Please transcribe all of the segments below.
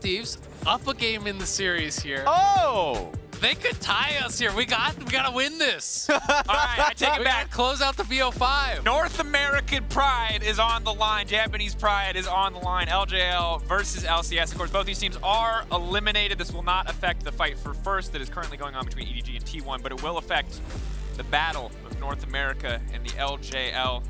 Thieves up a game in the series here. Oh! They could tie us here. We gotta win this. All right, I take it We back. gotta close out the BO5. North American pride is on the line. Japanese pride is on the line. LJL versus LCS. Of course, both these teams are eliminated. This will not affect the fight for first that is currently going on between EDG and T1, but it will affect the battle of North America and the LJL.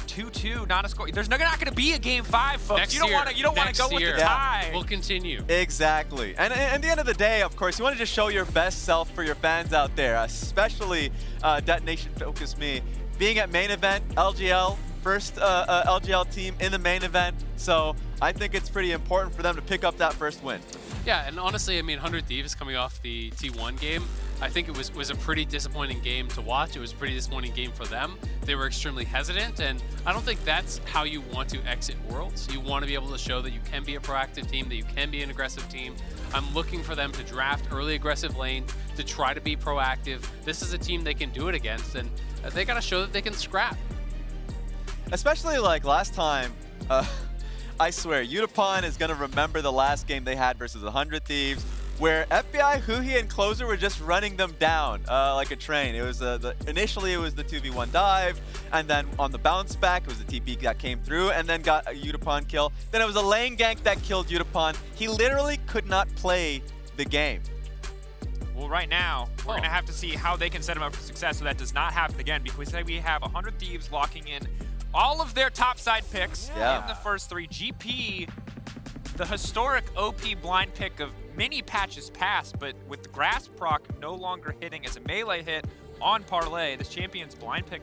2-2, not a score. There's not going to be a game 5, folks. Next You don't want to go with the tie. We'll continue. Exactly. And at the end of the day, of course, you want to just show your best self for your fans out there, especially Detonation FocusMe. Being at main event, LGL, first LGL team in the main event. So I think it's pretty important for them to pick up that first win. Yeah, and honestly, I mean, 100 Thieves coming off the T1 game, I think it was a pretty disappointing game to watch. It was a pretty disappointing game for them. They were extremely hesitant, and I don't think that's how you want to exit Worlds. You want to be able to show that you can be a proactive team, that you can be an aggressive team. I'm looking for them to draft early aggressive lane, to try to be proactive. This is a team they can do it against, and they got to show that they can scrap. Especially like last time, I swear, Yutapon is going to remember the last game they had versus 100 Thieves, where FBI, Huhi, and Closer were just running them down like a train. It was initially it was the 2v1 dive, and then on the bounce back, it was the TP that came through and then got a Yutapon kill. Then it was a lane gank that killed Yutapon. He literally could not play the game. Well, right now, we're going to have to see how they can set him up for success so that does not happen again, because we have 100 Thieves locking in all of their topside picks in the first 3. GP, the historic OP blind pick of many patches past, but with the grass proc no longer hitting as a melee hit on Parlay, this champion's blind pick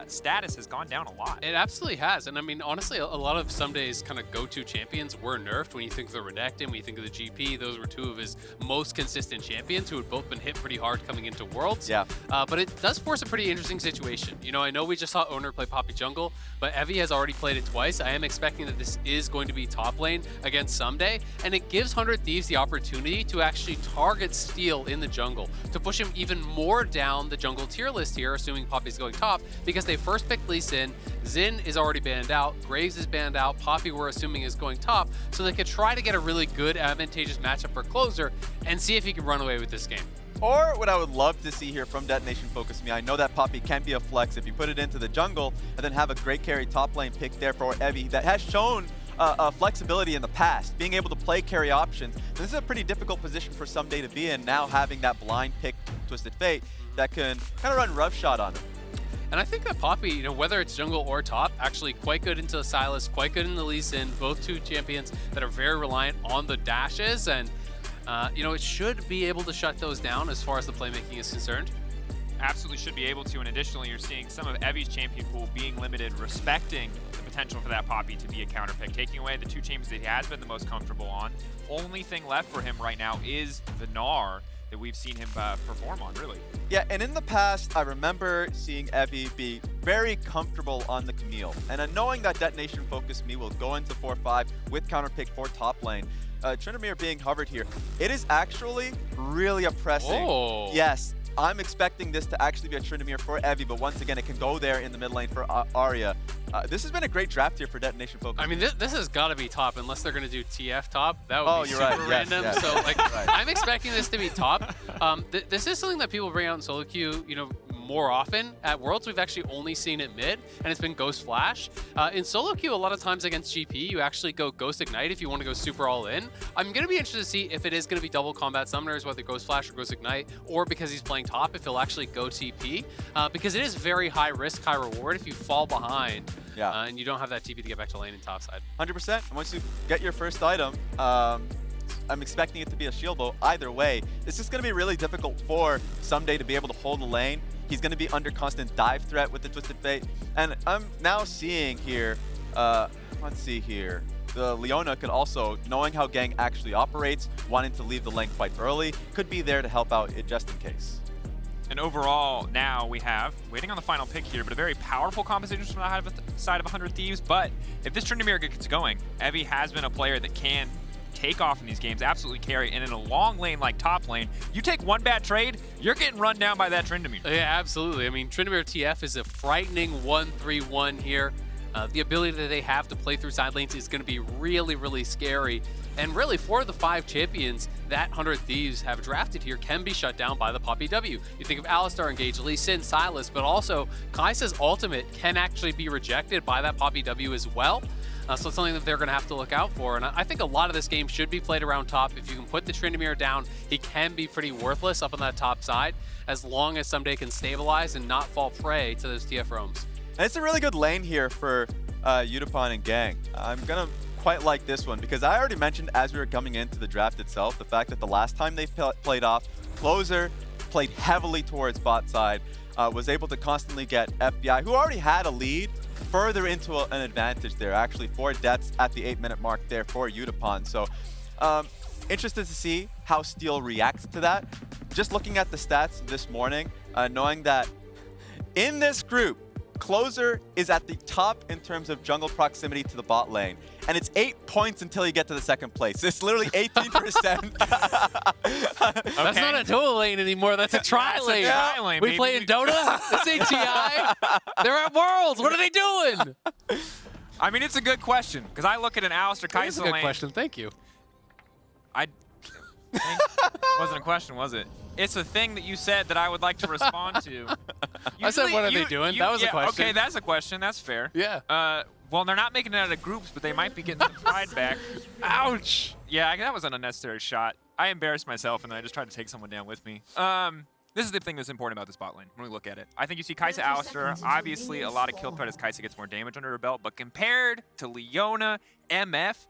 status has gone down a lot. It absolutely has. And I mean, honestly, a lot of Ssumday's kind of go-to champions were nerfed. When you think of the Redactin, when you think of the GP, those were 2 of his most consistent champions who had both been hit pretty hard coming into Worlds. Yeah. But it does force a pretty interesting situation. You know, I know we just saw Owner play Poppy Jungle, but Evi has already played it twice. I am expecting that this is going to be top lane against Ssumday, and it gives 100 Thieves the opportunity to actually target Steel in the jungle, to push him even more down the jungle tier list here, assuming Poppy's going top, because they first picked Lee Sin. Xin is already banned out, Graves is banned out, Poppy we're assuming is going top, so they could try to get a really good advantageous matchup for Closer and see if he can run away with this game. Or what I would love to see here from Detonation FocusMe, I know that Poppy can be a flex if you put it into the jungle and then have a great carry top lane pick there for Evi that has shown flexibility in the past, being able to play carry options. This is a pretty difficult position for Ssumday to be in, now having that blind pick Twisted Fate that can kind of run roughshod on him. And I think that Poppy, you know, whether it's jungle or top, actually quite good into the Sylas, quite good in the Lee Sin, both 2 champions that are very reliant on the dashes, and you know, it should be able to shut those down as far as the playmaking is concerned. Absolutely should be able to, and additionally, you're seeing some of Evi's champion pool being limited, respecting the potential for that Poppy to be a counter pick, taking away the 2 champions that he has been the most comfortable on. Only thing left for him right now is the Gnar that we've seen him perform on, really. Yeah, and in the past, I remember seeing Evi be very comfortable on the Camille. And knowing that Detonation FocusMe will go into 4-5 with counter pick for top lane, Tryndamere being hovered here, it is actually really oppressing. Oh. Yes, I'm expecting this to actually be a Tryndamere for Evi, but once again, it can go there in the mid lane for Aria. This has been a great draft here for Detonation FocusMe. I mean, this has got to be top, unless they're going to do TF top. That would be you're super right. random. Yes. So, like, I'm expecting this to be top. This is something that people bring out in solo queue, you know, more often. At Worlds, we've actually only seen it mid, and it's been Ghost Flash. In solo queue, a lot of times against GP, you actually go Ghost Ignite if you want to go super all in. I'm going to be interested to see if it is going to be double combat summoners, whether Ghost Flash or Ghost Ignite, or because he's playing top, if he'll actually go TP. Because it is very high risk, high reward if you fall behind. And you don't have that TP to get back to lane and top side. 100%. And once you get your first item, I'm expecting it to be a shield bow either way. This is going to be really difficult for Ssumday to be able to hold the lane. He's going to be under constant dive threat with the Twisted Fate. And I'm now seeing here, let's see here. The Leona could also, knowing how Gaeng actually operates, wanting to leave the lane quite early, could be there to help out just in case. And overall, now we have, waiting on the final pick here, but a very powerful composition from the side of 100 Thieves. But if this Tryndamere gets going, Evi has been a player that can take off in these games, absolutely carry. And in a long lane like top lane, you take one bad trade, you're getting run down by that Tryndamere. Yeah, absolutely. I mean, Tryndamere TF is a frightening 1-3-1 here. The ability that they have to play through side lanes is going to be really, really scary. And really, 4 of the 5 champions that 100 Thieves have drafted here can be shut down by the Poppy W. You think of Alistar engage, Lee Sin, Sylas, but also Kai'Sa's ultimate can actually be rejected by that Poppy W as well. So it's something that they're going to have to look out for. And I think a lot of this game should be played around top. If you can put the Tryndamere down, he can be pretty worthless up on that top side, as long as Ssumday can stabilize and not fall prey to those TF roams. And it's a really good lane here for Yutapon and Gaeng. I'm going to quite like this one because I already mentioned as we were coming into the draft itself, the fact that the last time they played off, Closer played heavily towards bot side, was able to constantly get FBI, who already had a lead, further into an advantage there. Actually, 4 deaths at the 8-minute mark there for Yutapon. So interested to see how Steel reacts to that. Just looking at the stats this morning, knowing that in this group, Closer is at the top in terms of jungle proximity to the bot lane. And it's 8 points until you get to the 2nd place. It's literally 18%. That's not a dual lane anymore. That's a tri-lane. Lane, we play in Dota? This ain't TI. They're at Worlds. What are they doing? I mean, it's a good question, because I look at an Alistar Kai'Sa lane. That's a good question. Thank you. Wasn't a question, was it? It's a thing that you said that I would like to respond to. I said, what are they doing? That was a question. Okay, that's a question. That's fair. Yeah. Well, they're not making it out of groups, but they might be getting some pride back. Ouch. Yeah, that was an unnecessary shot. I embarrassed myself, and then I just tried to take someone down with me. This is the thing that's important about this bot lane when we look at it. I think you see Kai'Sa Alistar, obviously a lot of kill threat as Kai'Sa gets more damage under her belt, but compared to Leona, MF,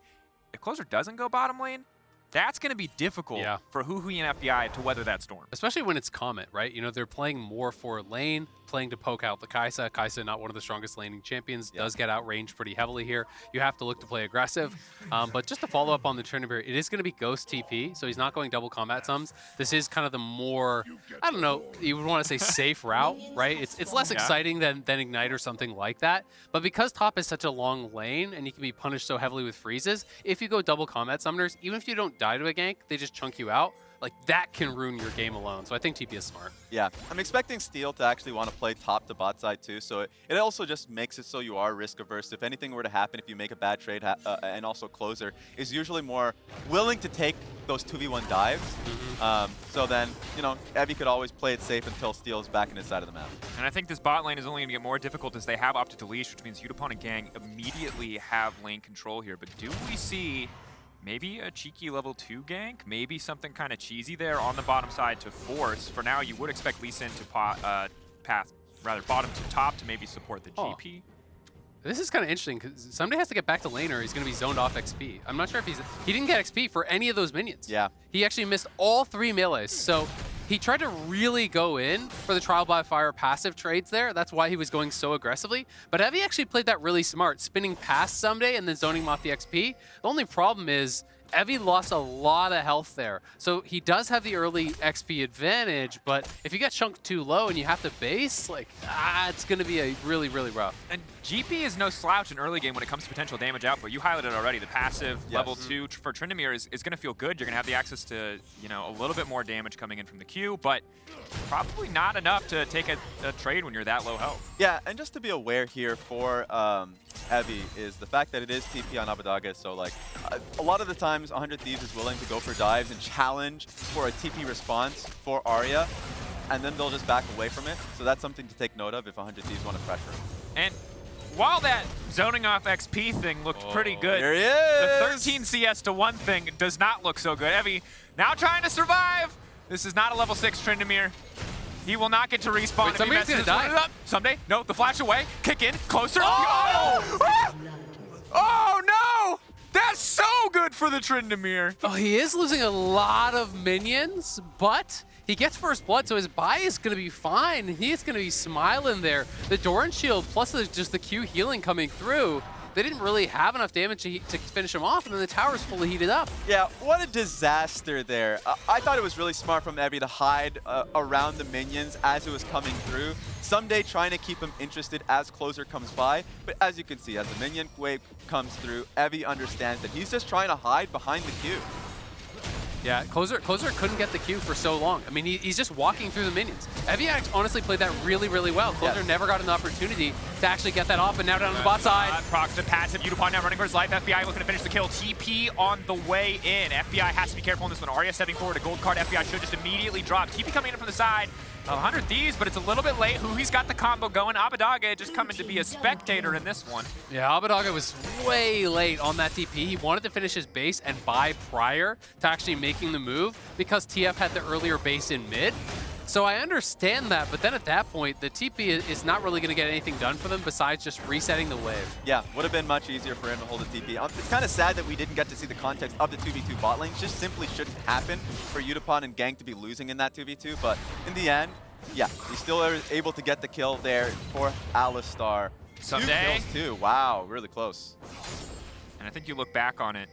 if Closer doesn't go bottom lane, that's going to be difficult for huhi and FBI to weather that storm. Especially when it's Comet, right? You know, they're playing more for lane, playing to poke out the Kai'Sa. Kai'Sa, not one of the strongest laning champions, does get outranged pretty heavily here. You have to look to play aggressive. But just to follow up on the Tryndamere, it is going to be Ghost TP, so he's not going double combat sums. This is kind of the more, I don't know, you would want to say safe route, right? It's less exciting than Ignite or something like that. But because top is such a long lane and you can be punished so heavily with freezes, if you go double combat summoners, even if you don't die to a gank, they just chunk you out. Like, that can ruin your game alone. So I think TP is smart. Yeah, I'm expecting Steel to actually want to play top to bot side too. So it also just makes it so you are risk averse. If anything were to happen, if you make a bad trade, and also Closer is usually more willing to take those 2v1 dives. So then, you know, Evi could always play it safe until Steel is back in his side of the map. And I think this bot lane is only going to get more difficult as they have opted to leash, which means Yutapon and Gaeng immediately have lane control here. But do we see maybe a cheeky level 2 gank? Maybe something kind of cheesy there on the bottom side to force. For now, you would expect Lee Sin to path bottom to top to maybe support the GP. This is kind of interesting because Ssumday has to get back to lane or he's going to be zoned off XP. I'm not sure if he didn't get XP for any of those minions. Yeah. He actually missed all 3 melees. So he tried to really go in for the Trial by Fire passive trades there. That's why he was going so aggressively. But Evi actually played that really smart, spinning past Ssumday and then zoning him off the XP. The only problem is Evi lost a lot of health there. So he does have the early XP advantage, but if you get chunked too low and you have to base, like, it's going to be a really, really rough. And GP is no slouch in early game when it comes to potential damage output. You highlighted already, the passive level 2 for Tryndamere is going to feel good. You're going to have the access to, you know, a little bit more damage coming in from the Q, but probably not enough to take a trade when you're that low health. Yeah, and just to be aware here for Evi is the fact that it is TP on Abbedagge, so like a lot of the times 100 Thieves is willing to go for dives and challenge for a TP response for Aria, and then they'll just back away from it. So that's something to take note of if 100 Thieves want to pressure. And while that zoning off XP thing looked pretty good, there he is. The 13 CS to 1 thing does not look so good. Evi now trying to survive. This is not a level 6 Tryndamere. He will not get to respawn. Wait, somebody's gonna die. Ssumday, no, the flash away, kick in, closer. Oh, oh no! That's so good for the Tryndamere. Oh, he is losing a lot of minions, but he gets first blood, so his buy is going to be fine. He is going to be smiling there. The Doran shield plus just the Q healing coming through. They didn't really have enough damage to finish him off, and then the tower's fully heated up. Yeah, what a disaster there. I thought it was really smart from Evi to hide around the minions as it was coming through. Ssumday trying to keep him interested as Closer comes by, but as you can see, as the minion wave comes through, Evi understands that he's just trying to hide behind the Q. Yeah, Closer couldn't get the Q for so long. I mean, he's just walking through the minions. Evi honestly played that really, really well. Closer never got an opportunity to actually get that off, and now down on the bot side. Procs to passive, Yutapon now running for his life. FBI looking to finish the kill. TP on the way in. FBI has to be careful in this one. Aria stepping forward, a gold card. FBI should just immediately drop. TP coming in from the side. 100 Thieves, but it's a little bit late. Huhi's got the combo going. Abbedagge just coming to be a spectator in this one. Yeah, Abbedagge was way late on that TP. He wanted to finish his base and buy prior to actually making the move because TF had the earlier base in mid. So I understand that, but then at that point, the TP is not really going to get anything done for them besides just resetting the wave. Yeah, would have been much easier for him to hold a TP. It's kind of sad that we didn't get to see the context of the 2v2 bot lane. Just simply shouldn't happen for Yutapon and Gaeng to be losing in that 2v2. But in the end, yeah, he still is able to get the kill there for Alistar. Ssumday. 2 kills too. Wow, really close. And I think you look back on it,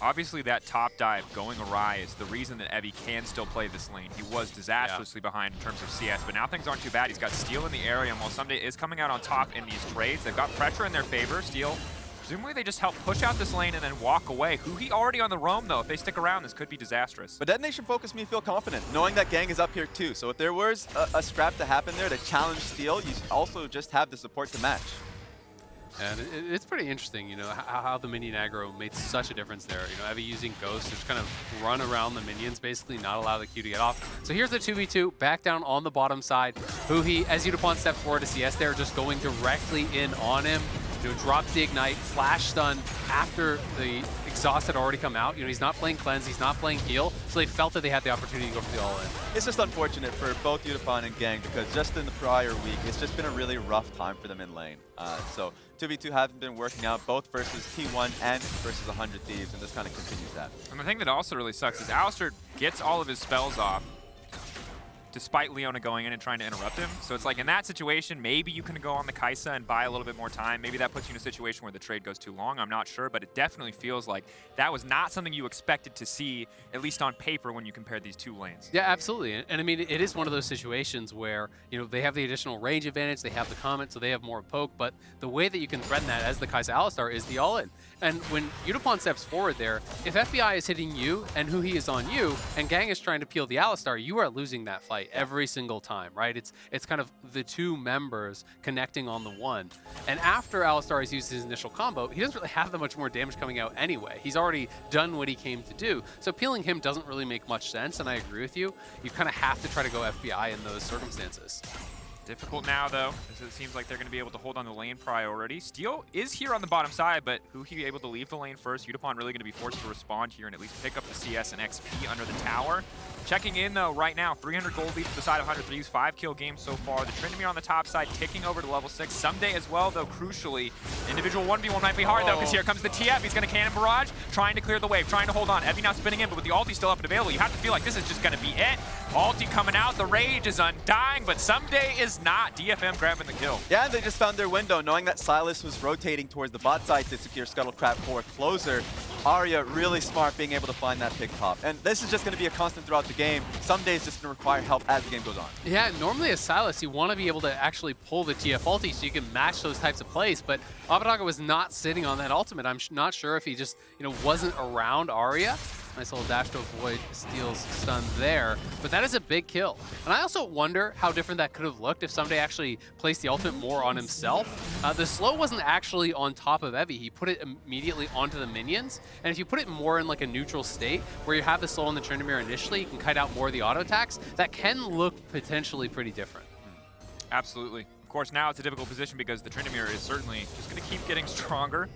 obviously that top dive going awry is the reason that Evi can still play this lane. He was disastrously behind in terms of CS, but now things aren't too bad. He's got Steel in the area, and while Ssumday is coming out on top in these trades, they've got pressure in their favor. Steel, presumably they just help push out this lane and then walk away. Huhi already on the roam, though. If they stick around, this could be disastrous. But Detonation FocusMe feel confident, knowing that Gaeng is up here too. So if there was a scrap to happen there to challenge Steel, you also just have the support to match. And it's pretty interesting, you know, how the minion aggro made such a difference there. You know, Evi using Ghost to just kind of run around the minions, basically not allow the Q to get off. So here's the 2v2, back down on the bottom side. Huhi, as Yutapon steps forward to CS there, just going directly in on him. You know, drops the Ignite, flash stun after the exhaust had already come out. You know, he's not playing Cleanse, he's not playing Heal, so they felt that they had the opportunity to go for the all-in. It's just unfortunate for both Yutapon and Gaeng because just in the prior week, it's just been a really rough time for them in lane. So 2v2 haven't been working out, both versus T1 and versus 100 Thieves, and this kind of continues that. And the thing that also really sucks is Alistar gets all of his spells off despite Leona going in and trying to interrupt him. So it's like in that situation, maybe you can go on the Kai'Sa and buy a little bit more time. Maybe that puts you in a situation where the trade goes too long. I'm not sure, but it definitely feels like that was not something you expected to see, at least on paper, when you compared these two lanes. Yeah, absolutely. And I mean, it is one of those situations where, you know, they have the additional range advantage, they have the comment, so they have more poke, but the way that you can threaten that as the Kai'Sa Alistar is the all-in. And when Yutapon steps forward there, if FBI is hitting you and Huhi is on you, and Gaeng is trying to peel the Alistar, you are losing that fight every single time, right? It's kind of the two members connecting on the one. And after Alistar has used his initial combo, he doesn't really have that much more damage coming out anyway. He's already done what he came to do. So peeling him doesn't really make much sense, and I agree with you. You kind of have to try to go FBI in those circumstances. Difficult now, though, as it seems like they're going to be able to hold on the lane priority. Steel is here on the bottom side, but Huhi able to leave the lane first. Yutapon really going to be forced to respond here and at least pick up the CS and XP under the tower. Checking in, though, right now, 300 gold lead to the side of 100 Thieves, 5-kill game so far. The Tryndamere on the top side, ticking over to level 6. Ssumday as well, though, crucially. Individual 1v1 might be hard, though, because here comes the TF. He's going to cannon barrage, trying to clear the wave, trying to hold on. Evi now spinning in, but with the ulti still up and available, you have to feel like this is just going to be it. Ulti coming out, the rage is undying, but Ssumday is not. DFM grabbing the kill. Yeah, they just found their window, knowing that Sylas was rotating towards the bot side to secure Scuttlecraft for closer. Aria really smart being able to find that pick top. And this is just going to be a constant throughout the game. Someday it's just going to require help as the game goes on. Yeah, normally as Sylas, you want to be able to actually pull the TF ulti so you can match those types of plays, but Abbedagge was not sitting on that ultimate. I'm not sure if he just, you know, wasn't around Aria. Nice little dash to avoid Steel's stun there, but that is a big kill. And I also wonder how different that could have looked if Ssumday actually placed the ultimate more on himself. The slow wasn't actually on top of Evi. He put it immediately onto the minions. And if you put it more in like a neutral state, where you have the slow on the Tryndamere initially, you can kite out more of the auto attacks, that can look potentially pretty different. Absolutely. Of course, now it's a difficult position because the Tryndamere is certainly just going to keep getting stronger.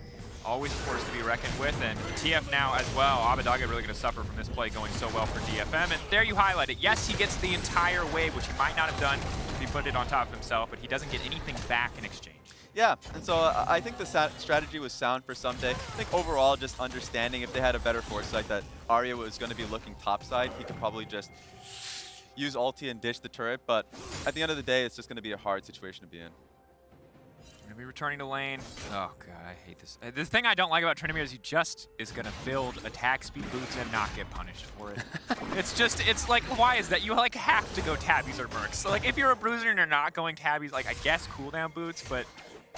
Always a force to be reckoned with, and TF now as well. Abbedagge really going to suffer from this play going so well for DFM, and there you highlight it. Yes, he gets the entire wave, which he might not have done if he put it on top of himself, but he doesn't get anything back in exchange. Yeah, and so I think the strategy was sound for Ssumday. I think overall, just understanding if they had a better foresight that Aria was going to be looking topside, he could probably just use ulti and ditch the turret, but at the end of the day, it's just going to be a hard situation to be in. Going to be returning to lane. Oh, God, I hate this. The thing I don't like about Tryndamere is he just is going to build attack speed boots and not get punished for it. It's like, why is that? You, like, have to go tabbies or mercs. So, like, if you're a bruiser and you're not going tabbies, like, I guess cooldown boots, but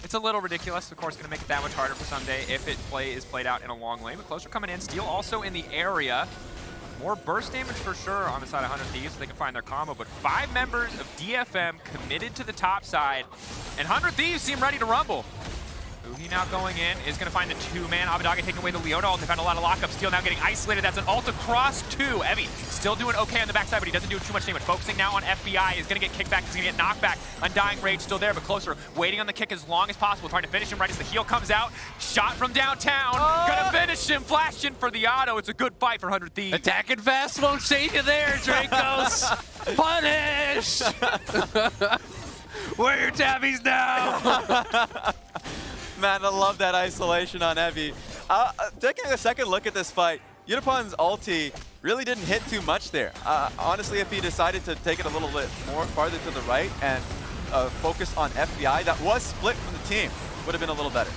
it's a little ridiculous. Of course, going to make it that much harder for Ssumday if it is played out in a long lane. But closer coming in. Steel also in the area. More burst damage for sure on the side of 100 Thieves so they can find their combo, but 5 members of DFM committed to the top side, and 100 Thieves seem ready to rumble. Huhi now going in, is going to find the 2-man. Abbedagge taking away the Leona ult. They found a lot of lockup. Steel now getting isolated. That's an ult across 2. Evi still doing okay on the backside, but he doesn't do too much damage. Focusing now on FBI. Is going to get kicked back. He's going to get knocked back. Undying Rage still there, but closer. Waiting on the kick as long as possible. Trying to finish him right as the heal comes out. Shot from downtown. Gonna finish him. Flash in for the auto. It's a good fight for 100 Thieves. Attacking fast won't save you there, Dracos. Punished. Where are your tabbies now? Man, I love that isolation on Evi. Taking a second look at this fight, Yutapon's ulti really didn't hit too much there. Honestly, if he decided to take it a little bit more farther to the right and focus on FBI, that was split from the team, would have been a little better.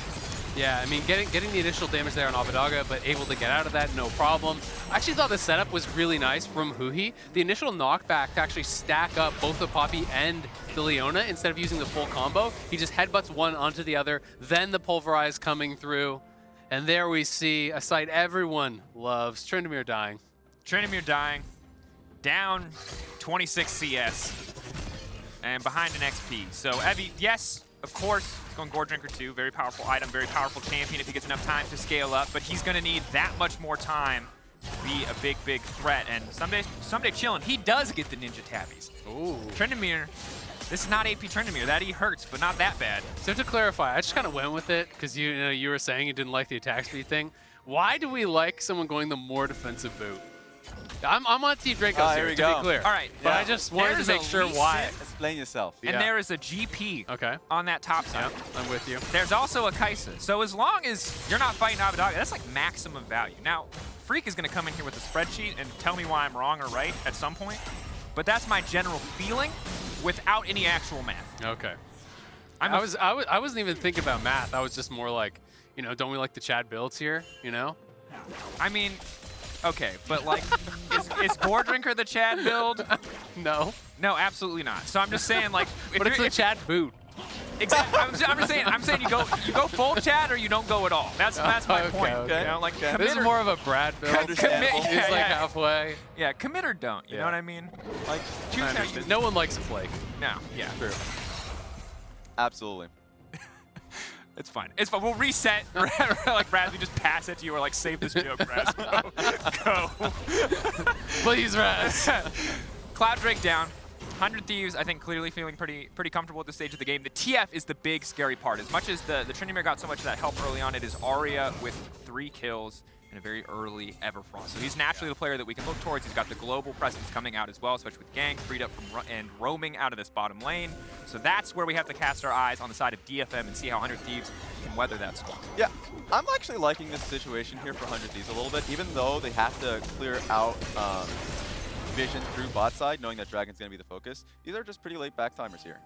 Yeah, I mean, getting the initial damage there on Abbedagge, but able to get out of that, no problem. I actually thought the setup was really nice from huhi. The initial knockback to actually stack up both the Poppy and the Leona instead of using the full combo. He just headbutts one onto the other, then the Pulverize coming through. And there we see a sight everyone loves, Tryndamere dying. Tryndamere dying, down 26 CS, and behind an XP. So Evi, yes, of course, he's going Gore Drinker 2, very powerful item, very powerful champion if he gets enough time to scale up, but he's going to need that much more time to be a big, big threat. And Ssumday chilling, he does get the ninja tabbies. Ooh. Tryndamere, this is not AP Tryndamere. That he hurts, but not that bad. So to clarify, I just kind of went with it because you were saying you didn't like the attack speed thing. Why do we like someone going the more defensive boot? I'm on Team Dracos here, to be clear. All right. But I just wanted to make sure why. Explain yourself. And there is a GP on that top side. Yep, I'm with you. There's also a Kai'Sa. So as long as you're not fighting Abbedagge, that's like maximum value. Now, Freak is going to come in here with a spreadsheet and tell me why I'm wrong or right at some point. But that's my general feeling without any actual math. Okay. I wasn't even thinking about math. I was just more like, don't we like the Chad builds here, I mean, okay, but like, is Gore Drinker the Chad build? No. No, absolutely not. So I'm just saying, like, but it's the Chad boot. Exactly. I'm saying you go full Chad or you don't go at all. That's my point. Okay. Like, this is more of a Brad build. He's like halfway. Yeah, commit or don't. You know what I mean? Like, choose. No one likes a flake. No. Yeah. True. Absolutely. It's fine. It's fine. We'll reset. Like, Raz, we just pass it to you or, like, save this joke, Raz. Go. Please, Raz. Cloud Drake down. 100 Thieves, I think, clearly feeling pretty comfortable at this stage of the game. The TF is the big, scary part. As much as the Tryndamere got so much of that help early on, it is Aria with 3 kills in a very early Everfrost. So he's naturally the player that we can look towards. He's got the global presence coming out as well, especially with Gaeng freed up from and roaming out of this bottom lane. So that's where we have to cast our eyes on the side of DFM and see how 100 Thieves can weather that storm. Yeah, I'm actually liking this situation here for 100 Thieves a little bit, even though they have to clear out vision through bot side, knowing that Dragon's going to be the focus. These are just pretty late back timers here.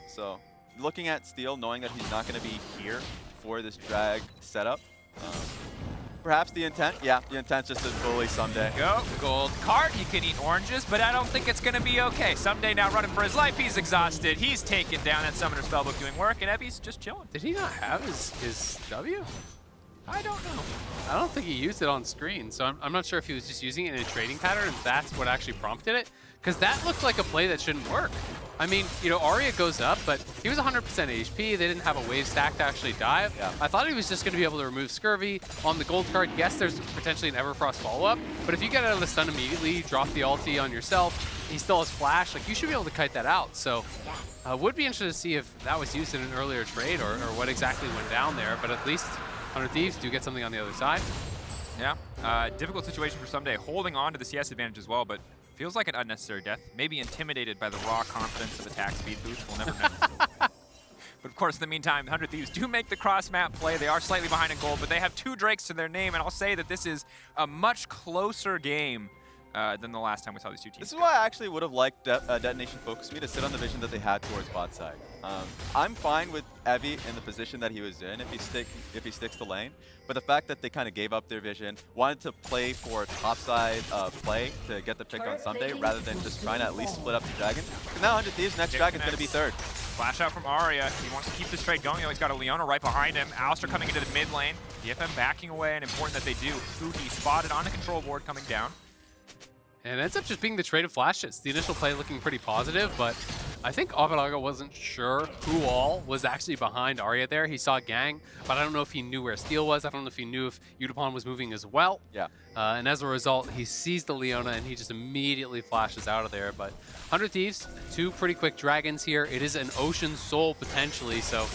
So looking at Steel, knowing that he's not going to be here for this drag setup, perhaps the intent, the intent's just to bully Ssumday. Go, gold card, he can eat oranges, but I don't think it's gonna be okay. Ssumday now running for his life, he's exhausted, he's taken down, that Summoner Spellbook doing work, and Evi's just chilling. Did he not have his W? I don't know. I don't think he used it on screen, so I'm not sure if he was just using it in a trading pattern and that's what actually prompted it, because that looked like a play that shouldn't work. I mean, Aria goes up, but he was 100% HP. They didn't have a wave stack to actually dive. Yeah. I thought he was just going to be able to remove Scurvy. On the gold card, yes, there's potentially an Everfrost follow-up, but if you get out of the stun immediately, drop the ulti on yourself, he still has flash, like you should be able to kite that out. So would be interested to see if that was used in an earlier trade or what exactly went down there, but at least 100 Thieves do get something on the other side. Yeah, difficult situation for Ssumday, holding on to the CS advantage as well, but feels like an unnecessary death. Maybe intimidated by the raw confidence of attack speed boost. We'll never know. But of course, in the meantime, 100 Thieves do make the cross-map play. They are slightly behind in gold, but they have 2 Drakes to their name, and I'll say that this is a much closer game than the last time we saw these two teams. This is why I actually would have liked Detonation FocusMe to sit on the vision that they had towards bot side. I'm fine with Evi in the position that he was in if he sticks to lane, but the fact that they kind of gave up their vision, wanted to play for topside play to get the pick on Ssumday rather than just trying to at least split up the Dragon. Because now 100 Thieves, next Dragon's going to be third. Flash out from Aria. He wants to keep this trade going. He's got a Leona right behind him. Alistar coming into the mid lane. DFM backing away, and important that they do. Huhi spotted on the control board coming down. And it ends up just being the trade of flashes. The initial play looking pretty positive, but I think Abbedagge wasn't sure who all was actually behind Aria there. He saw Gaeng, but I don't know if he knew where Steel was. I don't know if he knew if Yutapon was moving as well. Yeah. And as a result, he sees the Leona and he just immediately flashes out of there. But 100 Thieves, 2 pretty quick dragons here. It is an Ocean Soul potentially, so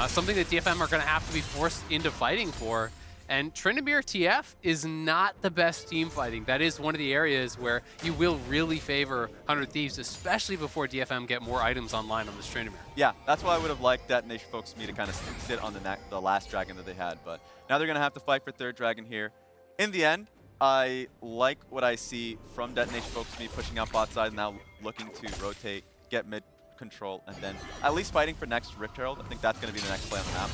something that DFM are going to have to be forced into fighting for. And Tryndamere TF is not the best team fighting. That is one of the areas where you will really favor 100 Thieves, especially before DFM get more items online on this Tryndamere. Yeah, that's why I would have liked DetonatioN FocusMe to kind of sit on the last dragon that they had. But now they're going to have to fight for 3rd dragon here. In the end, I like what I see from DetonatioN FocusMe pushing out bot side, now looking to rotate, get mid control, and then at least fighting for next Rift Herald. I think that's going to be the next play on the map.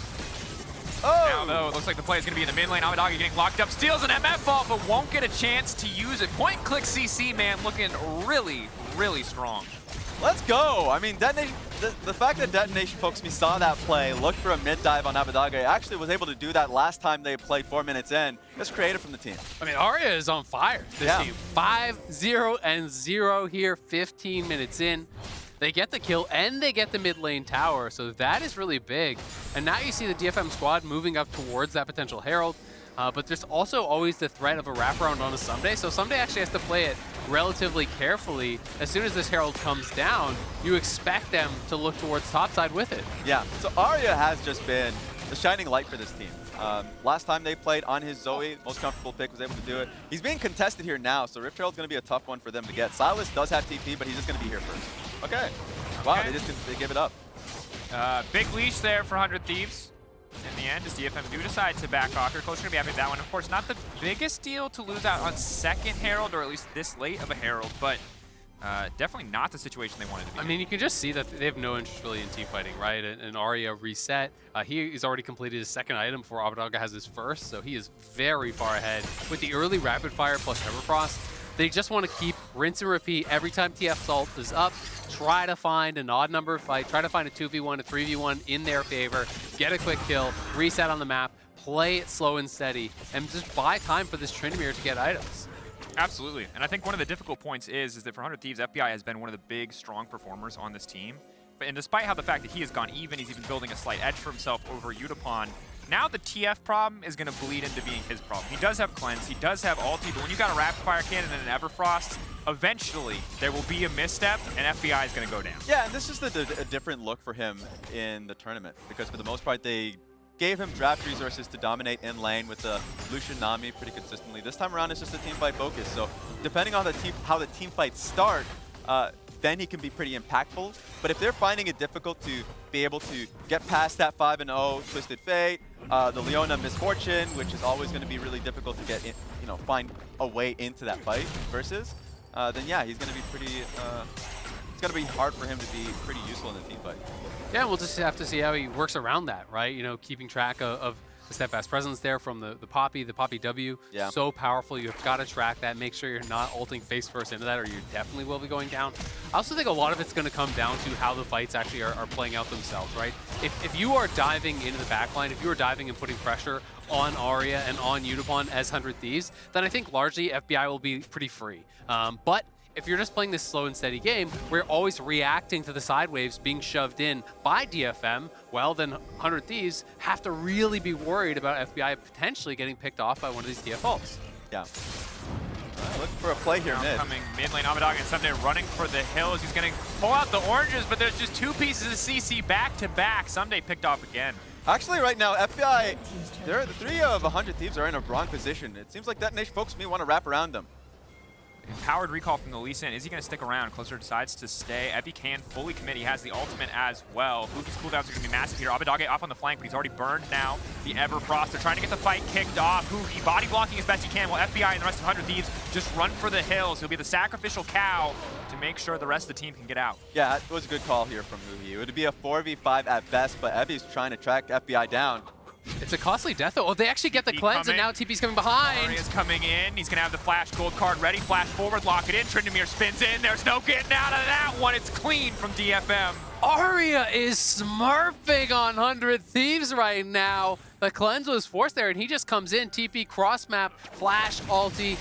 Oh! Now, though, it looks like the play is going to be in the mid lane. Abbedagge getting locked up, steals an MF ult, but won't get a chance to use it. Point-click CC, man, looking really, really strong. Let's go! I mean, the fact that DetonatioN FocusMe saw that play, looked for a mid dive on Abbedagge, actually was able to do that last time they played 4 minutes in. It's creative from the team. I mean, Aria is on fire, this team. 5-0-0 here, 15 minutes in. They get the kill and they get the mid lane tower, so that is really big. And now you see the DFM squad moving up towards that potential Herald, but there's also always the threat of a wraparound on a Ssumday, so Ssumday actually has to play it relatively carefully. As soon as this Herald comes down, you expect them to look towards topside with it. Yeah, so Aria has just been the shining light for this team. Last time they played on his Zoe, most comfortable pick, was able to do it. He's being contested here now, so Rift Herald's going to be a tough one for them to get. Sylas does have TP, but he's just going to be here first. Okay. Wow, Okay. they give it up. Big leash there for 100 Thieves. In the end, as DFM do decide to back off, you're closer to be happy with that one. Of course, not the biggest deal to lose out on 2nd Herald, or at least this late of a Herald, but definitely not the situation they wanted to be in. I mean, you can just see that they have no interest really in team fighting, right? And Aria reset. He's already completed his 2nd item before Abbedagge has his 1st, so he is very far ahead. With the early rapid fire plus Everfrost, they just want to keep rinse and repeat every time TF's ult is up. Try to find an odd number fight, try to find a 2v1, a 3v1 in their favor, get a quick kill, reset on the map, play it slow and steady, and just buy time for this Tryndamere to get items. Absolutely, and I think one of the difficult points is that for 100 Thieves, FBI has been one of the big, strong performers on this team. And despite how the fact that he has gone even, he's even building a slight edge for himself over Yutapon. Now the TF problem is going to bleed into being his problem. He does have Cleanse, he does have ulti, but when you got a Rapid Fire Cannon and an Everfrost, eventually there will be a misstep and FBI is going to go down. Yeah, and this is a different look for him in the tournament, because for the most part they gave him draft resources to dominate in lane with the Lucian Nami pretty consistently. This time around it's just a team fight focus, so depending on how the team fights start, then he can be pretty impactful. But if they're finding it difficult to be able to get past that 5-0 Twisted Fate, the Leona Misfortune, which is always going to be really difficult to get in, find a way into that fight versus, then yeah, he's going to be pretty, it's going to be hard for him to be pretty useful in the team fight. Yeah, we'll just have to see how he works around that, right? Keeping track of the steadfast presence there from the Poppy W. Yeah. So powerful. You've got to track that. Make sure you're not ulting face first into that, or you definitely will be going down. I also think a lot of it's going to come down to how the fights actually are playing out themselves, right? If you are diving into the backline, if you are diving and putting pressure on Aria and on Yutapon as 100 Thieves, then I think largely FBI will be pretty free. But if you're just playing this slow and steady game, we're always reacting to the side waves being shoved in by DFM, well, then 100 Thieves have to really be worried about FBI potentially getting picked off by one of these DF ults. Yeah. Looking for a play here mid. Coming mid lane, Abbedagge and Ssumday running for the hills. He's going to pull out the oranges, but there's just 2 pieces of CC back to back. Ssumday picked off again. Actually, right now, FBI, the 3 of 100 Thieves are in a wrong position. It seems like DetonatioN FocusMe want to wrap around them. Empowered recall from the Lee Sin. Is he going to stick around? Closer decides to stay. Evi can fully commit. He has the ultimate as well. Huhi's cooldowns are going to be massive here. Abbedagge off on the flank, but he's already burned now. The Everfrost. They're trying to get the fight kicked off. Huhi body blocking as best he can, while FBI and the rest of 100 Thieves just run for the hills. He'll be the sacrificial cow to make sure the rest of the team can get out. Yeah, it was a good call here from Huhi. It would be a 4v5 at best, but Evi's trying to track FBI down. It's a costly death, though. Oh, they actually get the cleanse, and now TP's coming behind. Aria's coming in. He's going to have the flash gold card ready. Flash forward, lock it in. Tryndamere spins in. There's no getting out of that one. It's clean from DFM. Aria is smurfing on 100 Thieves right now. The cleanse was forced there, and he just comes in. TP cross map, flash, ulti.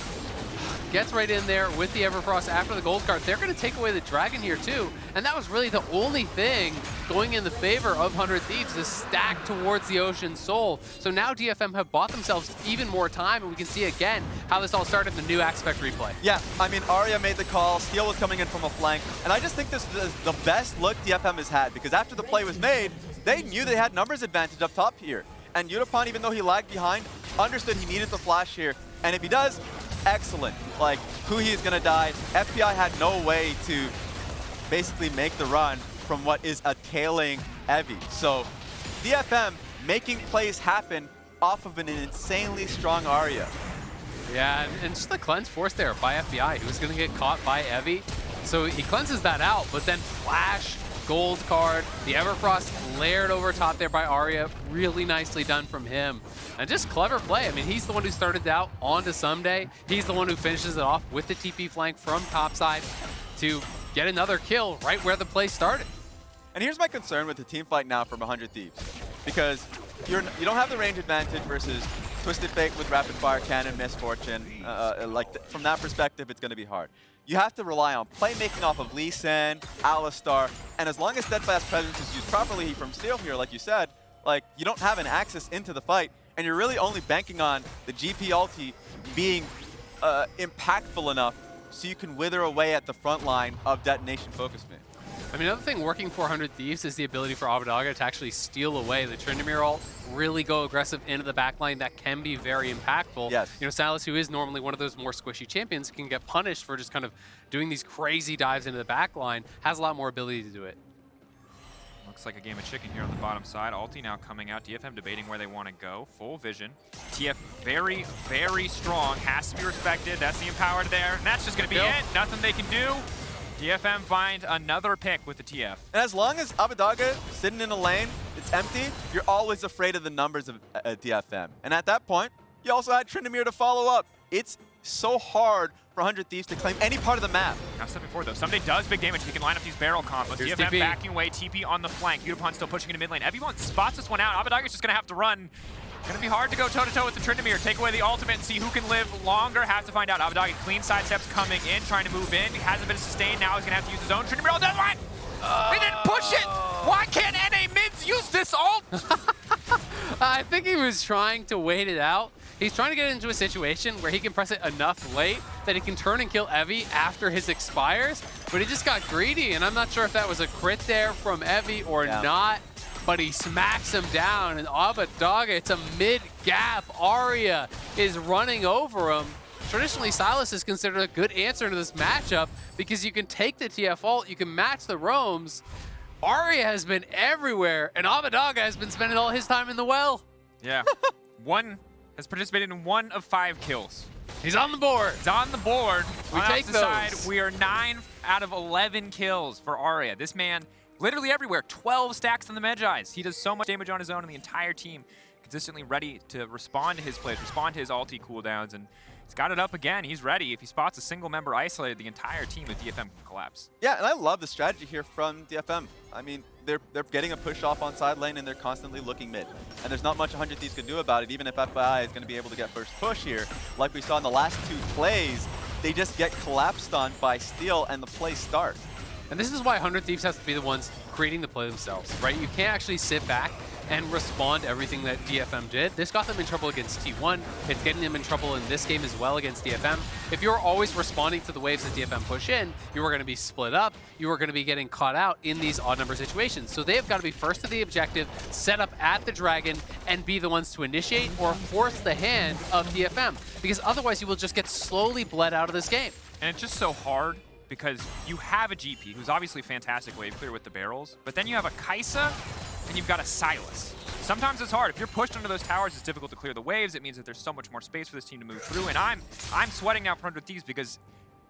gets right in there with the Everfrost after the gold card. They're going to take away the dragon here too, and that was really the only thing going in the favor of 100 Thieves, the stack towards the Ocean Soul. So now DFM have bought themselves even more time, and we can see again how this all started in the new aspect replay. Yeah, I mean, Aria made the call, Steel was coming in from a flank, and I just think this is the best look DFM has had, because after the play was made, they knew they had numbers advantage up top here. And Yutapon, even though he lagged behind, understood he needed the flash here. And if he does, excellent. Like, huhi is going to die. FBI had no way to basically make the run from what is a tailing Evi. So DFM making plays happen off of an insanely strong Aria. Yeah, and just the cleanse force there by FBI, who's going to get caught by Evi. So he cleanses that out, but then flash, gold card, the Everfrost layered over top there by Aria. Really nicely done from him. And just clever play. I mean, he's the one who started out onto Ssumday. He's the one who finishes it off with the TP flank from topside to get another kill right where the play started. And here's my concern with the team fight now from 100 Thieves. Because you don't have the range advantage versus Twisted Fate with rapid fire cannon, Misfortune. From that perspective, it's going to be hard. You have to rely on playmaking off of Lee Sin, Alistar, and as long as Steadfast Presence is used properly from Steel here, like you said, like you don't have an access into the fight, and you're really only banking on the GP ulti being impactful enough so you can wither away at the front line of Detonation FocusMe. I mean, another thing working for 100 Thieves is the ability for Abbedagge to actually steal away the Tryndamere ult, really go aggressive into the backline. That can be very impactful. Yes. You know, Sylas, who is normally one of those more squishy champions, can get punished for just kind of doing these crazy dives into the backline, has a lot more ability to do it. Looks like a game of chicken here on the bottom side. Ulti now coming out. DFM debating where they want to go. Full vision. TF very, very strong. Has to be respected. That's the empowered there. And that's just going to be it. Nothing they can do. DFM find another pick with the TF. And as long as Abbedagge sitting in a lane, it's empty, you're always afraid of the numbers of DFM. And at that point, you also had Tryndamere to follow up. It's so hard for 100 Thieves to claim any part of the map. Now stepping forward though, Ssumday does big damage. He can line up these barrel combos. Here's DFM TP. backing away, TP on the flank. Yutapon still pushing into mid lane. Everyone spots this one out. Abbedagge's just gonna have to run. Gonna be hard to go toe-to-toe with the Tryndamere. Take away the ultimate and see who can live longer. Have to find out. Abbedagge clean sidesteps coming in, trying to move in. He hasn't been sustained. Now he's gonna have to use his own Tryndamere ult. Does one! He didn't push it! Why can't NA mids use this ult? I think he was trying to wait it out. He's trying to get into a situation where he can press it enough late that he can turn and kill Evi after his expires, but he just got greedy, and I'm not sure if that was a crit there from Evi or not, but he smacks him down, and Abbedagge, it's a mid-gap. Aria is running over him. Traditionally, Sylas is considered a good answer to this matchup because you can take the TF ult, you can match the roams. Aria has been everywhere, and Abbedagge has been spending all his time in the well. Yeah. One has participated in 1 of 5 kills. He's on the board. He's on the board. We on take the those. side, we are 9 out of 11 kills for Aria. This man, literally everywhere. 12 stacks on the Medjais. He does so much damage on his own, and the entire team consistently ready to respond to his plays, respond to his ulti cooldowns, and he's got it up again. He's ready. If he spots a single member isolated, the entire team of DFM can collapse. Yeah, and I love the strategy here from DFM. I mean, they're getting a push off on side lane, and they're constantly looking mid. And there's not much 100 Thieves can do about it, even if FBI is going to be able to get first push here. Like we saw in the last 2 plays, they just get collapsed on by Steel, and the play starts. And this is why 100 Thieves has to be the ones creating the play themselves, right? You can't actually sit back and respond to everything that DFM did. This got them in trouble against T1. It's getting them in trouble in this game as well against DFM. If you're always responding to the waves that DFM push in, you are going to be split up. You are going to be getting caught out in these odd number situations. So they have got to be first to the objective, set up at the dragon, and be the ones to initiate or force the hand of DFM. Because otherwise you will just get slowly bled out of this game. And it's just so hard because you have a GP who's obviously fantastic wave clear with the barrels, but then you have a Kai'Sa and you've got a Sylas. Sometimes it's hard. If you're pushed under those towers, it's difficult to clear the waves. It means that there's so much more space for this team to move through. And I'm sweating now for 100 Thieves because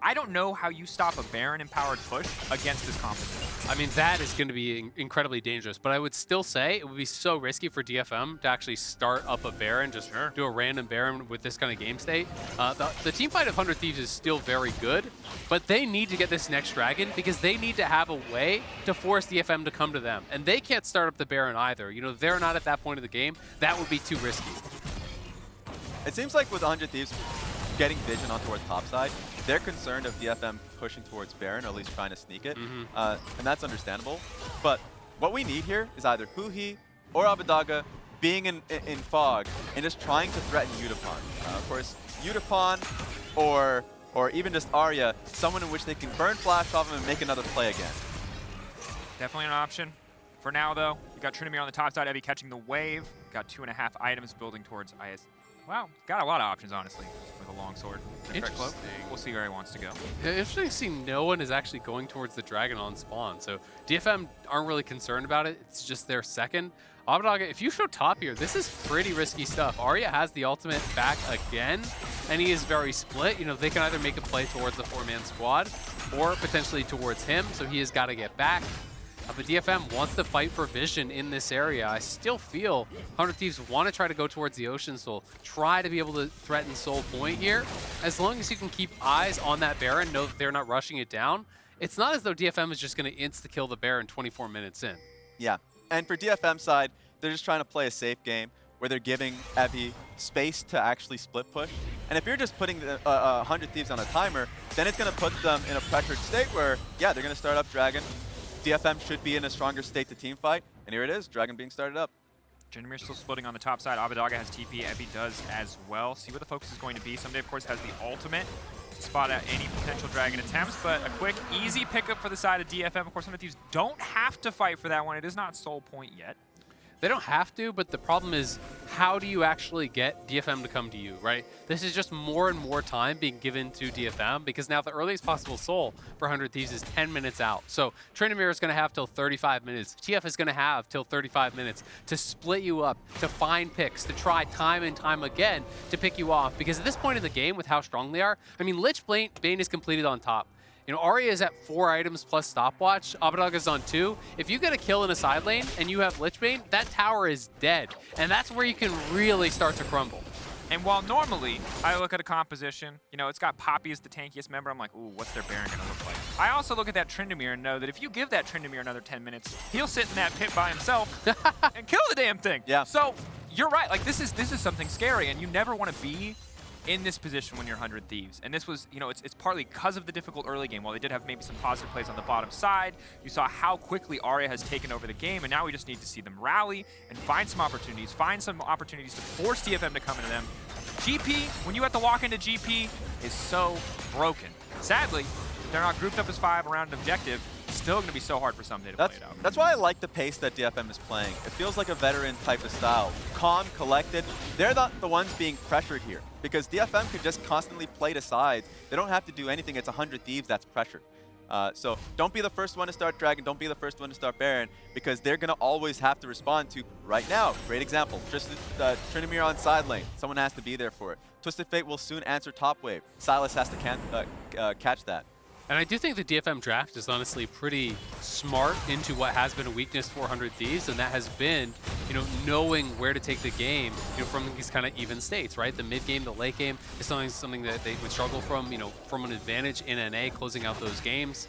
I don't know how you stop a Baron empowered push against this composition. I mean, that is going to be incredibly dangerous, but I would still say it would be so risky for DFM to actually start up a Baron, just do a random Baron with this kind of game state. The team fight of 100 Thieves is still very good, but they need to get this next Dragon because they need to have a way to force DFM to come to them. And they can't start up the Baron either. You know, they're not at that point of the game. That would be too risky. It seems like with 100 Thieves, getting vision on towards top side. They're concerned of DFM pushing towards Baron, or at least trying to sneak it, and that's understandable. But what we need here is either huhi or Abbedagge being in fog and just trying to threaten Yutapon. Of course, Yutapon or even just Aria, someone in which they can burn flash off him and make another play again. Definitely an option. For now, though, you got Tryndamere on the top side, Evi catching the wave. Got 2.5 items building towards IS. Wow, got a lot of options, honestly, with a longsword. Interesting. We'll see where he wants to go. Yeah, interesting to see no one is actually going towards the dragon on spawn. So DFM aren't really concerned about it. It's just their second. Abbedagge, if you show top here, this is pretty risky stuff. Aria has the ultimate back again, and he is very split. You know, they can either make a play towards the 4-man squad or potentially towards him, so he has got to get back. But DFM wants to fight for vision in this area. I still feel 100 Thieves want to try to go towards the Ocean Soul, try to be able to threaten Soul Point here. As long as you can keep eyes on that Baron, know that they're not rushing it down, it's not as though DFM is just going to insta-kill the Baron 24 minutes in. Yeah, and for DFM side, they're just trying to play a safe game where they're giving Evi space to actually split push. And if you're just putting 100 Thieves on a timer, then it's going to put them in a pressured state where, yeah, they're going to start up Dragon. DFM should be in a stronger state to team fight, and here it is, Dragon being started up. Tryndamere still splitting on the top side. Abbedagge has TP, Evi does as well. See where the focus is going to be. Ssumday, of course, has the ultimate to spot out any potential Dragon attempts, but a quick, easy pickup for the side of DFM. Of course, 100 Thieves don't have to fight for that one. It is not Soul Point yet. They don't have to, but the problem is, how do you actually get DFM to come to you, right? This is just more and more time being given to DFM, because now the earliest possible soul for 100 Thieves is 10 minutes out. So Tryndamere is going to have till 35 minutes. TF is going to have till 35 minutes to split you up, to find picks, to try time and time again to pick you off. Because at this point in the game, with how strong they are, I mean, Lich Bane is completed on top. You know, Aria is at 4 items plus stopwatch. Abbedagge is on 2. If you get a kill in a side lane and you have Lich Bane, that tower is dead. And that's where you can really start to crumble. And while normally I look at a composition, you know, it's got Poppy as the tankiest member, I'm like, ooh, what's their Baron going to look like? I also look at that Tryndamere and know that if you give that Tryndamere another 10 minutes, he'll sit in that pit by himself and kill the damn thing. Yeah. So you're right. Like, this is something scary, and you never want to be in this position when you're 100 Thieves. And this was, you know, it's partly because of the difficult early game. While they did have maybe some positive plays on the bottom side, you saw how quickly Aria has taken over the game, and now we just need to see them rally and find some opportunities to force DFM to come into them. GP, when you have to walk into GP, is so broken. Sadly, they're not grouped up as 5 around an objective. It's still going to be so hard for Ssumday to play it out. That's why I like the pace that DFM is playing. It feels like a veteran type of style. Calm, collected. They're not the ones being pressured here, because DFM could just constantly play to sides. They don't have to do anything. It's 100 Thieves that's pressured. So don't be the first one to start Dragon. Don't be the first one to start Baron, because they're going to always have to respond to, right now, great example, just Tryndamere on side lane. Someone has to be there for it. Twisted Fate will soon answer top wave. Sylas has to catch that. And I do think the DFM draft is honestly pretty smart into what has been a weakness for 100 Thieves, and that has been, you know, knowing where to take the game, you know, from these kind of even states, right? The mid game, the late game is something that they would struggle from, you know, from an advantage in NA, closing out those games.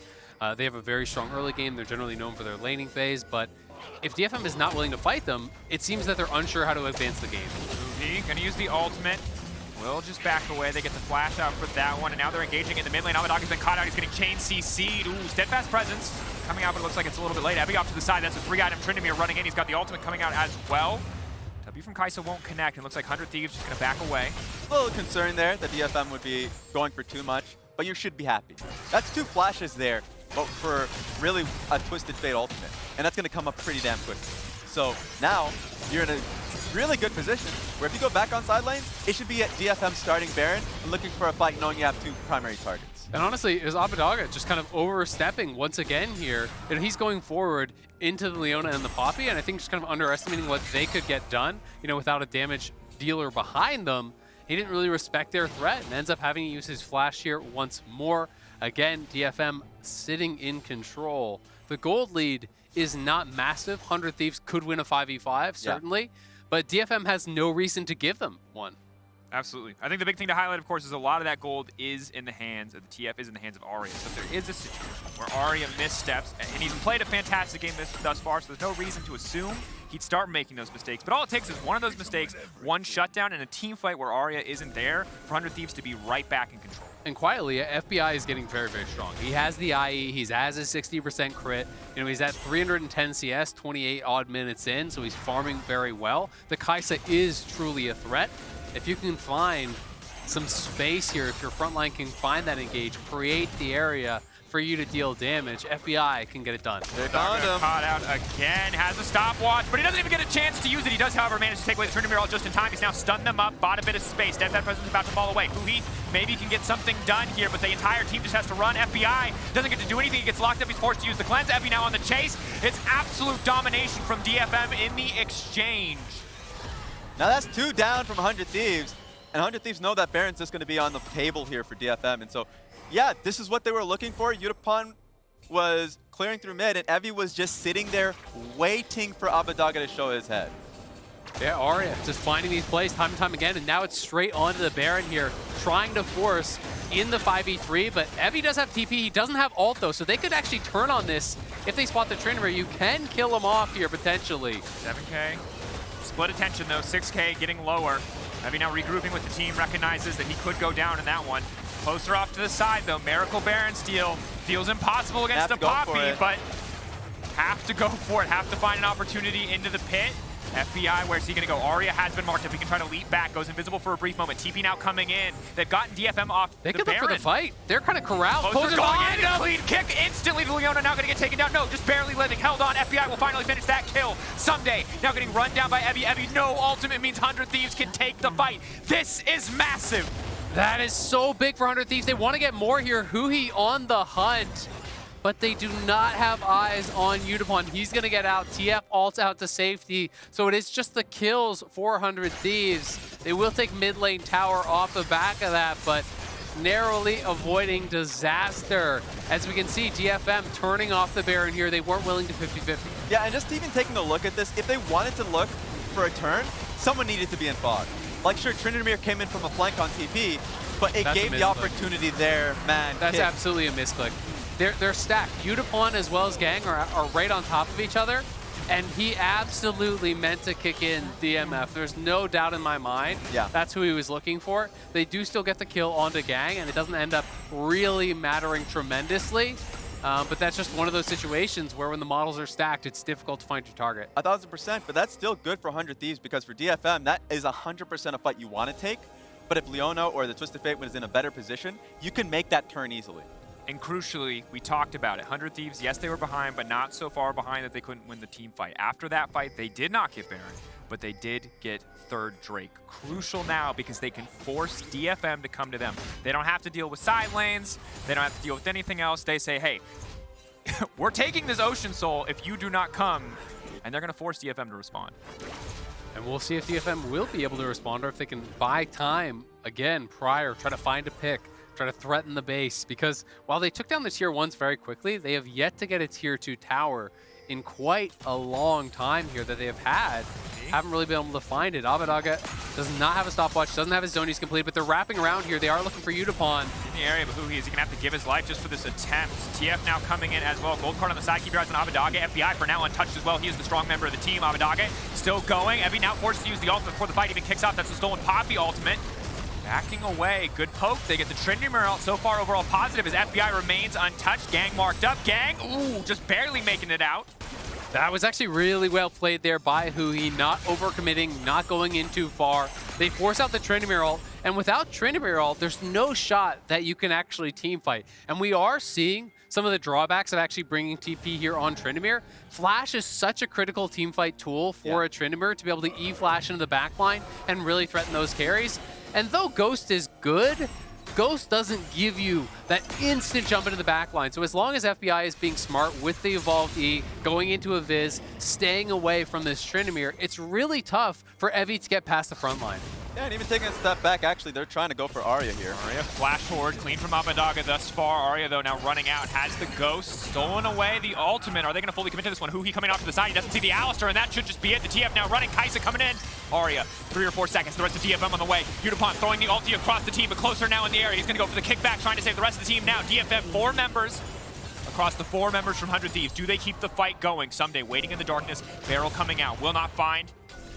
They have a very strong early game. They're generally known for their laning phase, but if DFM is not willing to fight them, it seems that they're unsure how to advance the game. Huhi gonna use the ultimate. Will just back away. They get the flash out for that one, and now they're engaging in the mid lane. Abbedagge's been caught out. He's getting chain CC'd. Ooh, steadfast presence coming out, but it looks like it's a little bit late. Evi off to the side. That's a 3-item Tryndamere running in. He's got the ultimate coming out as well. W from Kai'Sa won't connect. It looks like 100 Thieves just going to back away. A little concern there that DFM would be going for too much, but you should be happy. That's 2 flashes there, but for really a Twisted Fate ultimate, and that's going to come up pretty damn quickly. So now you're in a really good position where if you go back on side lane, it should be at DFM starting Baron and looking for a fight knowing you have 2 primary targets. And honestly, is Abbedagge just kind of overstepping once again here. And he's going forward into the Leona and the Poppy, and I think just kind of underestimating what they could get done, you know, without a damage dealer behind them. He didn't really respect their threat and ends up having to use his flash here once more. Again, DFM sitting in control. The gold lead is not massive. 100 Thieves could win a 5v5, certainly. Yeah. But DFM has no reason to give them one. Absolutely. I think the big thing to highlight, of course, is a lot of that gold is in the hands of the TF, is in the hands of Aria. So if there is a situation where Aria missteps, and he's played a fantastic game thus far, so there's no reason to assume he'd start making those mistakes. But all it takes is one of those mistakes, one shutdown, and a team fight where Aria isn't there for 100 Thieves to be right back in control. And quietly, FBI is getting very, very strong. He has the IE, he has his 60% crit. You know, he's at 310 CS, 28 odd minutes in, so he's farming very well. The Kai'Sa is truly a threat. If you can find some space here, if your front line can find that engage, create the area for you to deal damage, FBI can get it done. They found him. Caught out again, has a stopwatch, but he doesn't even get a chance to use it. He does, however, manage to take away the Tryndamere all just in time. He's now stunned them up, bought a bit of space. Dead presence about to fall away. Huhi maybe can get something done here, but the entire team just has to run. FBI doesn't get to do anything. He gets locked up. He's forced to use the cleanse. Evi now on the chase. It's absolute domination from DFM in the exchange. Now that's 2 down from 100 Thieves, and 100 Thieves know that Baron's just going to be on the table here for DFM, and so yeah, this is what they were looking for. Yutapon was clearing through mid, and Evi was just sitting there waiting for Abbedagge to show his head. Yeah, Aria just finding these plays time and time again, and now it's straight onto the Baron here, trying to force in the 5v3, but Evi does have TP, he doesn't have ult though, so they could actually turn on this. If they spot the Tryndamere, you can kill him off here potentially. 7K. Split attention though, 6K getting lower. Evi now regrouping with the team, recognizes that he could go down in that one. Closer off to the side though, Miracle Baron steal feels impossible against the Poppy, but have to go for it, have to find an opportunity into the pit. FBI, where's he gonna go? Aria has been marked up, he can try to leap back, goes invisible for a brief moment. TP now coming in, they've gotten DFM off They the could look Baron. for the fight. They're kind of corralled. Closer going in, clean kick instantly to Leona, now gonna get taken down. No, just barely living, held on. FBI will finally finish that kill. Ssumday now getting run down by Evi. Evi, no ultimate means 100 Thieves can take the fight. This is massive. That is so big for 100 Thieves. They want to get more here. Huhi on the hunt, but they do not have eyes on Yutapon. He's going to get out. TF ults out to safety, so it is just the kills for 100 Thieves. They will take mid lane tower off the back of that, but narrowly avoiding disaster. As we can see, DFM turning off the Baron here. They weren't willing to 50-50. Yeah, and just even taking a look at this, if they wanted to look for a turn, someone needed to be in fog. Like, sure, Tryndamere came in from a flank on TP, but it gave the opportunity there, man. That's absolutely a misclick. They're stacked. Yutapon as well as Gaeng are right on top of each other, and he absolutely meant to kick in DMF. There's no doubt in my mind. Yeah. That's who he was looking for. They do still get the kill onto Gaeng, and it doesn't end up really mattering tremendously. But that's just one of those situations where when the models are stacked, it's difficult to find your target. 1000%, but that's still good for 100 Thieves because for DFM, that is 100% a fight you want to take. But if Leona or the Twisted Fate was in a better position, you can make that turn easily. And crucially, we talked about it. 100 Thieves, yes, they were behind, but not so far behind that they couldn't win the team fight. After that fight, they did not get Baron, but they did get third Drake. Crucial now because they can force DFM to come to them. They don't have to deal with side lanes. They don't have to deal with anything else. They say, hey, we're taking this Ocean Soul if you do not come, and they're going to force DFM to respond. And we'll see if DFM will be able to respond or if they can buy time again prior, try to find a pick, try to threaten the base. Because while they took down the tier 1s very quickly, they have yet to get a tier 2 tower in quite a long time here that they have had. Haven't really been able to find it. Abbedagge does not have a stopwatch, doesn't have his zonies complete, but they're wrapping around here. They are looking for Yutapon. In the area, but huhi is he gonna have to give his life just for this attempt. TF now coming in as well. Gold card on the side, keep your eyes on Abbedagge. FBI for now untouched as well. He is the strong member of the team. Abbedagge still going. Evi now forced to use the ultimate before the fight even kicks off. That's the stolen Poppy ultimate. Backing away, good poke. They get the Tryndamere out. So far, overall positive as FBI remains untouched. Gaeng marked up. Gaeng, ooh, just barely making it out. That was actually really well played there by huhi, not overcommitting, not going in too far. They force out the Tryndamere ult, and without Tryndamere ult, there's no shot that you can actually team fight. And we are seeing some of the drawbacks of actually bringing TP here on Tryndamere. Flash is such a critical team fight tool for a Tryndamere to be able to E-flash into the backline and really threaten those carries. And though Ghost is good, Ghost doesn't give you that instant jump into the backline. So as long as FBI is being smart with the evolved E, going into a Viz, staying away from this Tryndamere, it's really tough for Evi to get past the front line. Yeah, and even taking a step back, actually, they're trying to go for Aria here. Aria flash forward, clean from Abbedagge thus far. Aria, though, now running out, has the Ghost, stolen away the ultimate. Are they going to fully commit to this one? Huhi coming off to the side, he doesn't see the Alistar, and that should just be it. The TF now running, Kai'Sa coming in. Aria, 3 or 4 seconds, the rest of DFM on the way. Yutapon throwing the ulti across the team, but closer now in the area. He's going to go for the kickback, trying to save the rest of the team now. DFM, 4 members. across the 4 members from 100 Thieves. Do they keep the fight going? Ssumday waiting in the darkness. Barrel coming out. Will not find.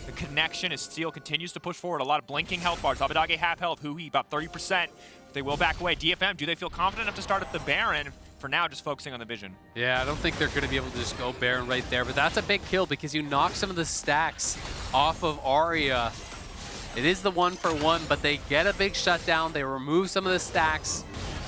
The connection as Steel continues to push forward. A lot of blinking health bars. Abbedagge half health. Huhi about 30%. They will back away. DFM, do they feel confident enough to start at the Baron? For now, just focusing on the vision. Yeah, I don't think they're going to be able to just go Baron right there, but that's a big kill because you knock some of the stacks off of Aria. It is the 1-for-1, but they get a big shutdown. They remove some of the stacks,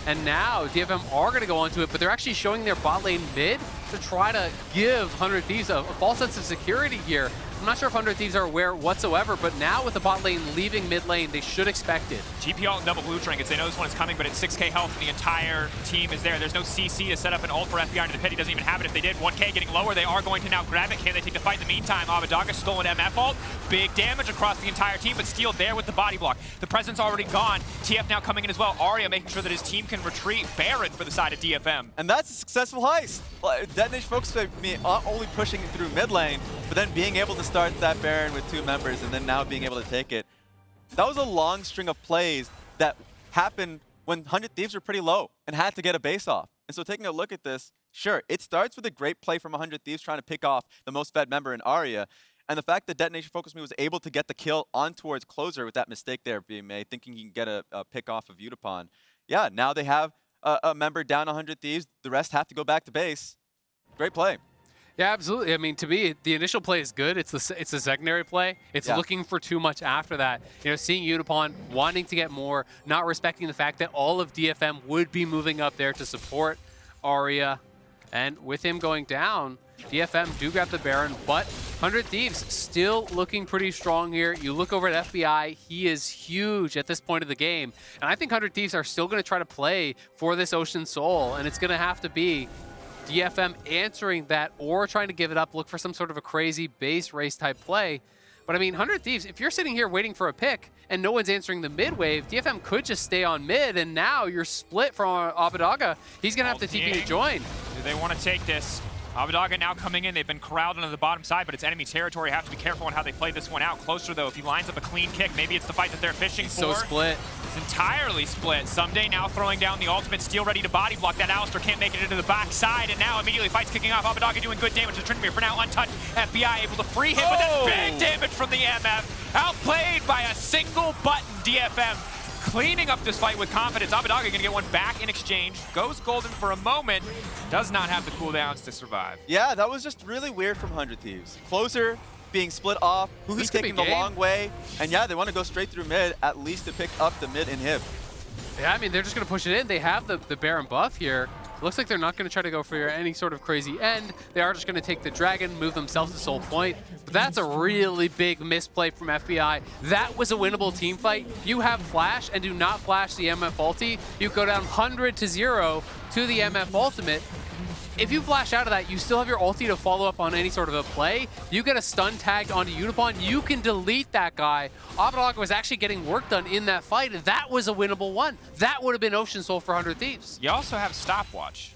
and now DFM are going to go onto it, but they're actually showing their bot lane mid to try to give 100 Thieves a false sense of security here. I'm not sure if 100 Thieves are aware whatsoever, but now with the bot lane leaving mid lane, they should expect it. GP ult and double blue trinkets. They know this one is coming, but it's 6k health and the entire team is there. There's no CC to set up an ult for FBI into the pit. He doesn't even have it. If they did, 1k getting lower. They are going to now grab it. Can they take the fight in the meantime? Abbedagge stolen MF ult. Big damage across the entire team, but Steel there with the body block. The presence already gone. TF now coming in as well. Aria making sure that his team can retreat. Baron for the side of DFM. And that's a successful heist. DetonatioN FocusMe only pushing through mid lane, but then being able to start that Baron with 2 members and then now being able to take it. That was a long string of plays that happened when 100 Thieves were pretty low and had to get a base off. And so taking a look at this, sure, it starts with a great play from 100 Thieves trying to pick off the most fed member in Aria. And the fact that DetonatioN FocusMe was able to get the kill on towards Closer with that mistake there being made, thinking he can get a pick off of Yutapon. Yeah, now they have a member down 100 Thieves. The rest have to go back to base. Great play. Yeah, absolutely. I mean, to me, the initial play is good. It's a secondary play. It's looking for too much after that. You know, seeing Yutapon wanting to get more, not respecting the fact that all of DFM would be moving up there to support Aria. And with him going down, DFM do grab the Baron, but 100 Thieves still looking pretty strong here. You look over at FBI, he is huge at this point of the game. And I think 100 Thieves are still going to try to play for this Ocean Soul, and it's going to have to be DFM answering that or trying to give it up, look for some sort of a crazy base race type play. But I mean, 100 Thieves, if you're sitting here waiting for a pick and no one's answering the mid wave, DFM could just stay on mid, and now you're split from Abbedagge. He's going to have to TP to join. Do they want to take this? Abbedagge now coming in. They've been corralled onto the bottom side, but it's enemy territory. Have to be careful on how they play this one out. Closer, though, if he lines up a clean kick, maybe it's the fight that they're fishing for. So split. It's entirely split. Ssumday now throwing down the ultimate. Steel ready to body block. That Alistar can't make it into the back side, and now immediately fight's kicking off. Abbedagge doing good damage to Tryndamere. For now, untouched. FBI able to free him, but that's big damage from the MF. Outplayed by a single button. DFM cleaning up this fight with confidence. Abbedagge gonna get one back in exchange. Goes golden for a moment. Does not have the cooldowns to survive. Yeah, that was just really weird from 100 Thieves. Closer being split off, Huhi's taking the long way, and yeah, they want to go straight through mid, at least to pick up the mid inhib. Yeah, I mean, they're just going to push it in. They have the Baron buff here. It looks like they're not going to try to go for any sort of crazy end. They are just going to take the dragon, move themselves to soul point. But that's a really big misplay from FBI. That was a winnable team fight. You have flash and do not flash the MF ulti. You go down 100-0 to the MF ultimate. If you flash out of that, you still have your ulti to follow up on any sort of a play. You get a stun tagged onto Yutapon, you can delete that guy. Abbedagge was actually getting work done in that fight, and that was a winnable one. That would have been Ocean Soul for 100 Thieves. You also have Stopwatch,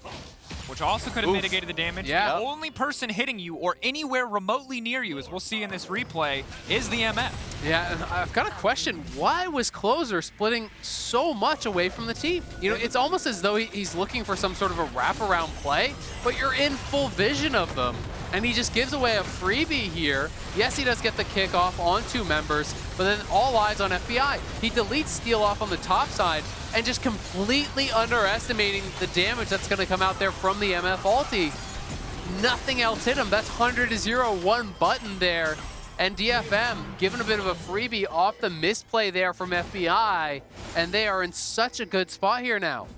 which also could have mitigated the damage. Yeah. The only person hitting you or anywhere remotely near you, as we'll see in this replay, is the MF. Yeah, and I've got a question. Why was Closer splitting so much away from the team? You know, it's almost as though he's looking for some sort of a wraparound play, but you're in full vision of them. And he just gives away a freebie here. Yes, he does get the kickoff on 2 members, but then all eyes on FBI. He deletes Steel off on the top side and just completely underestimating the damage that's going to come out there from the MF ulti. Nothing else hit him. That's 100-0, one button there. And DFM given a bit of a freebie off the misplay there from FBI, and they are in such a good spot here now.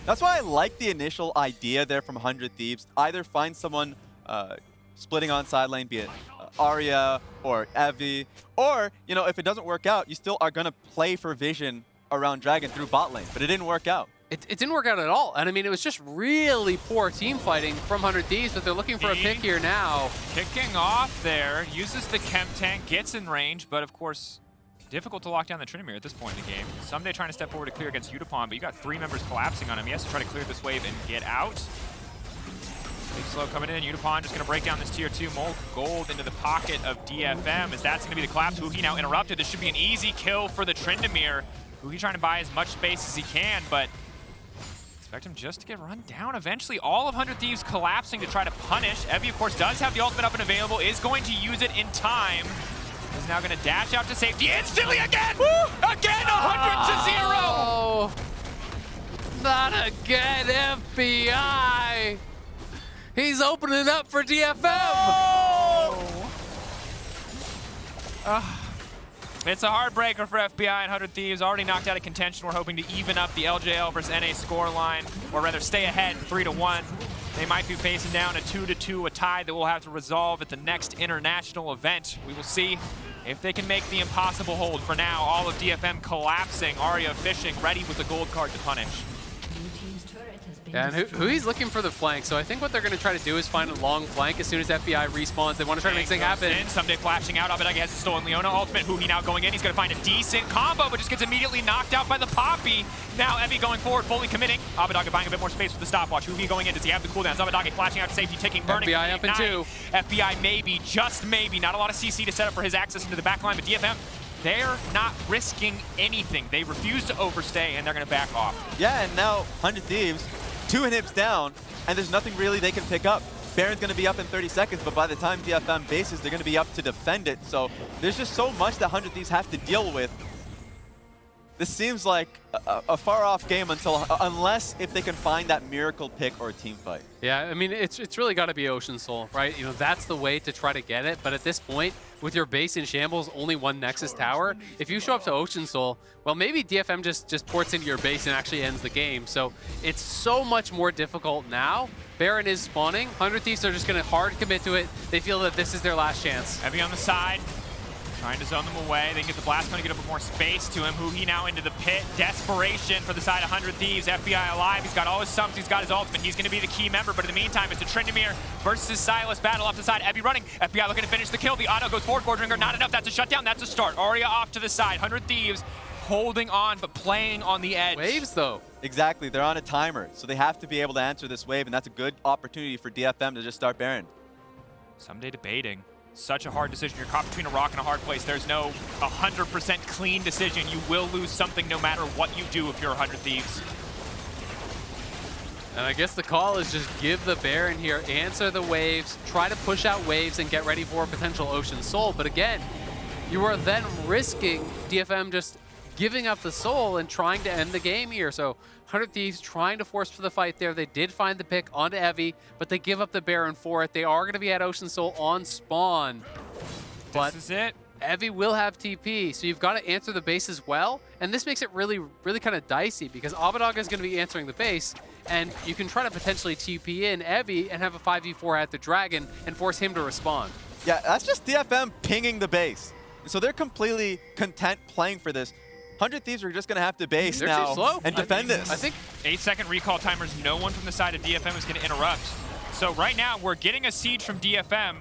That's why I like the initial idea there from 100 Thieves. Either find someone splitting on side lane, be it Aria or Evi, or, you know, if it doesn't work out, you still are going to play for vision around Dragon through bot lane, but it didn't work out. It didn't work out at all. And I mean, it was just really poor team fighting from 100 Thieves, but they're looking for a pick here now. Kicking off there, uses the chem tank, gets in range, but of course, difficult to lock down the Tryndamere at this point in the game. Ssumday trying to step forward to clear against Yutapon, but you got 3 members collapsing on him. He has to try to clear this wave and get out. Big slow coming in. Yutapon just going to break down this tier 2 gold into the pocket of DFM, as that's going to be the collapse. Huhi now interrupted. This should be an easy kill for the Tryndamere. Huhi trying to buy as much space as he can, but Expect him just to get run down eventually. All of 100 Thieves collapsing to try to punish. Evi, of course, does have the ultimate up and available, is going to use it in time. Is now going to dash out to safety instantly again! Woo! Again, 100 to 0! Not again, FBI! He's opening up for DFM! It's a heartbreaker for FBI and 100 Thieves. Already knocked out of contention. We're hoping to even up the LJL versus NA scoreline, or rather stay ahead 3-1. They might be facing down a 2-2, a tie that we'll have to resolve at the next international event. We will see if they can make the impossible hold. For now, all of DFM collapsing. Aria fishing, ready with the gold card to punish. Yeah, and huhi's looking for the flank, so I think what they're going to try to do is find a long flank as soon as FBI respawns. They want to try to make something happen. Ssumday flashing out. Abbedagge has the stolen Leona ultimate. Huhi now going in. He's going to find a decent combo, but just gets immediately knocked out by the Poppy. Now Evi going forward, fully committing. Abbedagge buying a bit more space with the stopwatch. Huhi going in. Does he have the cooldowns? Abbedagge flashing out to safety, taking burning. FBI up in 2. FBI maybe, just maybe. Not a lot of CC to set up for his access into the back line, but DFM, they're not risking anything. They refuse to overstay, and they're going to back off. Yeah, and now 100 Thieves, 2 inhibs down, and there's nothing really they can pick up. Baron's going to be up in 30 seconds, but by the time DFM bases, they're going to be up to defend it. So there's just so much that 100 Thieves have to deal with. This seems like a far-off game unless if they can find that miracle pick or a team fight. Yeah, I mean, it's really got to be Ocean Soul, right? You know, that's the way to try to get it. But at this point, with your base in shambles, only 1 Nexus tower, if you show up to Ocean Soul, well, maybe DFM just ports into your base and actually ends the game. So it's so much more difficult now. Baron is spawning. 100 Thieves are just going to hard commit to it. They feel that this is their last chance. Heavy on the side. Trying to zone them away. They can get the blast going to get up more space to him. Huhi now into the pit. Desperation for the side of 100 Thieves. FBI alive. He's got all his sumps. He's got his ultimate. He's going to be the key member. But in the meantime, it's a Tryndamere versus Sylas battle off the side. Evi running. FBI looking to finish the kill. The auto goes forward. Gordringer not enough. That's a shutdown. That's a start. Aria off to the side. 100 Thieves holding on, but playing on the edge. Waves, though. Exactly. They're on a timer, so they have to be able to answer this wave, and that's a good opportunity for DFM to just start Baron. Ssumday debating. Such a hard decision. You're caught between a rock and a hard place. There's no 100% clean decision. You will lose something no matter what you do if you're 100 Thieves. And I guess the call is just give the Baron here, answer the waves, try to push out waves and get ready for a potential Ocean Soul. But again, you are then risking DFM just giving up the soul and trying to end the game here. So 100 Thieves trying to force for the fight there. They did find the pick onto Evi, but they give up the Baron for it. They are going to be at Ocean Soul on spawn. But this is it. Evi will have TP, so you've got to answer the base as well. And this makes it really, really kind of dicey because Abbedagge is going to be answering the base, and you can try to potentially TP in Evi and have a 5v4 at the Dragon and force him to respond. Yeah, that's just DFM pinging the base. So they're completely content playing for this. 100 Thieves are just going to have to base now too slow. and defend this. I think 8-second recall timers, no one from the side of DFM is going to interrupt. So right now, we're getting a siege from DFM.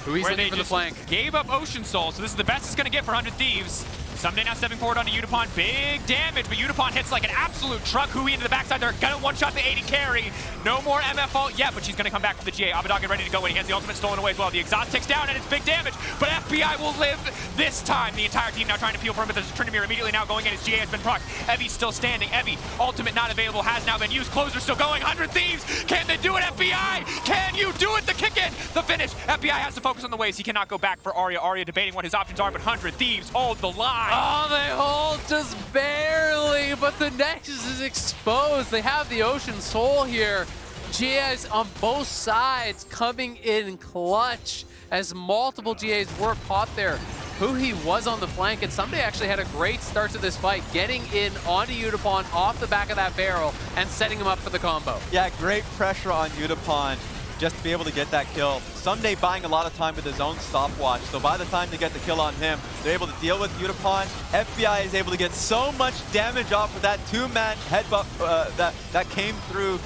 Huhi's where they looking for the just flank. Gave up Ocean Soul, so this is the best it's going to get for 100 Thieves. Ssumday now stepping forward onto Yutapon. Big damage, but Yutapon hits like an absolute truck. Huhi into the backside. They're going to one-shot the 80 carry. No more MF ult yet, but she's going to come back for the GA. Abbedagge ready to go, and he gets the ultimate stolen away as well. The exhaust ticks down, and it's big damage, but FBI will live this time. The entire team now trying to peel for him, but there's Tryndamere immediately now going in. His GA has been procced. Evi's still standing. Evi, ultimate not available, has now been used. Closer still going. 100 Thieves, can they do it, FBI? Can you do it? The kick in, the finish. FBI has to focus on the waves. He cannot go back for Aria. Aria debating what his options are, but 100 Thieves hold the line. Oh, they hold just barely, but the Nexus is exposed. They have the Ocean Soul here. GAs on both sides coming in clutch as multiple GAs were caught there. Huhi was on the flank, and Ssumday actually had a great start to this fight, getting in onto Yutapon off the back of that barrel and setting him up for the combo. Yeah, great pressure on Yutapon just to be able to get that kill. Ssumday buying a lot of time with his own stopwatch, so by the time they get the kill on him, they're able to deal with Yutapon. FBI is able to get so much damage off of that 2-man headbutt that came through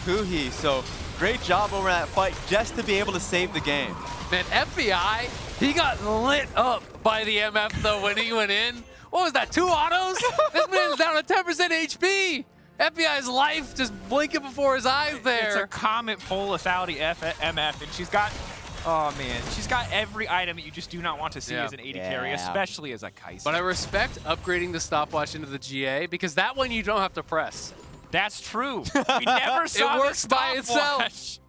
Huhi. So great job over that fight just to be able to save the game. Man, FBI, he got lit up by the MF though when he went in. What was that, 2 autos? This man's down to 10% HP. FBI's life just blinking before his eyes there. It's a Comet full lethality MF, and she's got, oh man, she's got every item that you just do not want to see as an AD carry, especially as a Kai'Sa. But I respect upgrading the stopwatch into the GA because that one you don't have to press. That's true. We never saw it works by itself.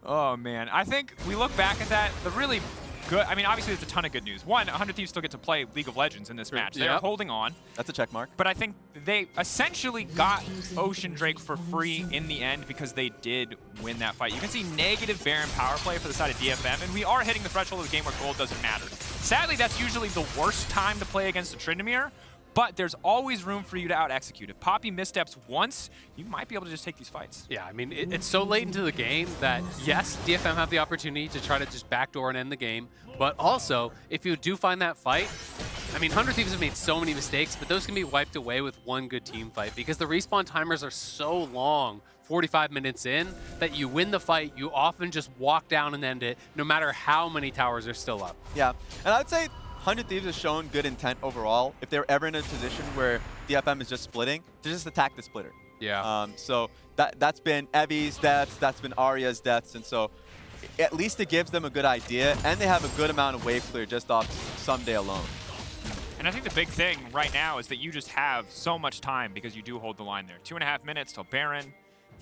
Oh, man. I think we look back at that, the really good, I mean, obviously there's a ton of good news. One, 100 Thieves still get to play League of Legends in this match. They're holding on. That's a check mark. But I think they essentially got Ocean Drake for free in the end because they did win that fight. You can see negative Baron power play for the side of DFM, and we are hitting the threshold of the game where gold doesn't matter. Sadly, that's usually the worst time to play against a Tryndamere, but there's always room for you to out-execute. If Poppy missteps once, you might be able to just take these fights. Yeah, I mean, it's so late into the game that, yes, DFM have the opportunity to try to just backdoor and end the game, but also, if you do find that fight, I mean, 100 Thieves have made so many mistakes, but those can be wiped away with one good team fight because the respawn timers are so long, 45 minutes in, that you win the fight, you often just walk down and end it, no matter how many towers are still up. Yeah, and I would say 100 Thieves has shown good intent overall. If they're ever in a position where DFM is just splitting, to just attack the splitter. Yeah. So that's been Evi's deaths, that's been Aria's deaths, and so at least it gives them a good idea, and they have a good amount of wave clear just off Ssumday alone. And I think the big thing right now is that you just have so much time because you do hold the line there. 2.5 minutes till Baron.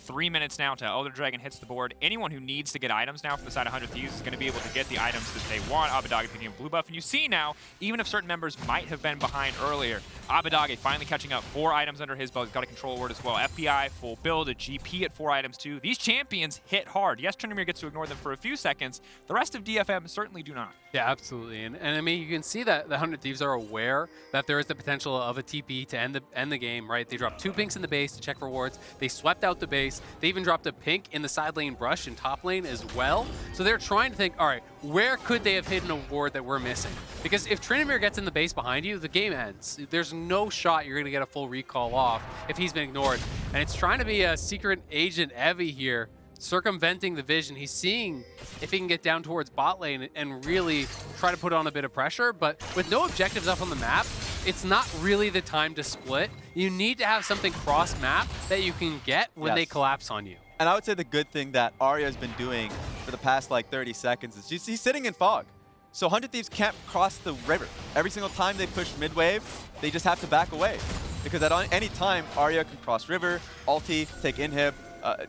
3 minutes now till Elder Dragon hits the board. Anyone who needs to get items now from the side of 100 Thieves is going to be able to get the items that they want. Abbedagge picking up blue buff. And you see now, even if certain members might have been behind earlier, Abbedagge finally catching up. 4 items under his belt. He's got a control word as well. FBI, full build, a GP at 4 items too. These champions hit hard. Yes, Tryndamere gets to ignore them for a few seconds. The rest of DFM certainly do not. Yeah, absolutely. And I mean, you can see that the 100 Thieves are aware that there is the potential of a TP to end the game, right? They dropped 2 pinks in the base to check for wards. They swept out the base. They even dropped a pink in the side lane brush in top lane as well. So they're trying to think, all right, where could they have hidden a ward that we're missing? Because if Tryndamere gets in the base behind you, the game ends. There's no shot you're going to get a full recall off if he's been ignored. And it's trying to be a secret agent Evi here, circumventing the vision. He's seeing if he can get down towards bot lane and really try to put on a bit of pressure. But with no objectives up on the map, it's not really the time to split. You need to have something cross-map that you can get when they collapse on you. And I would say the good thing that Aria has been doing for the past like 30 seconds is he's sitting in fog. So 100 Thieves can't cross the river. Every single time they push mid-wave, they just have to back away. Because at any time, Aria can cross river, ulti, take inhib.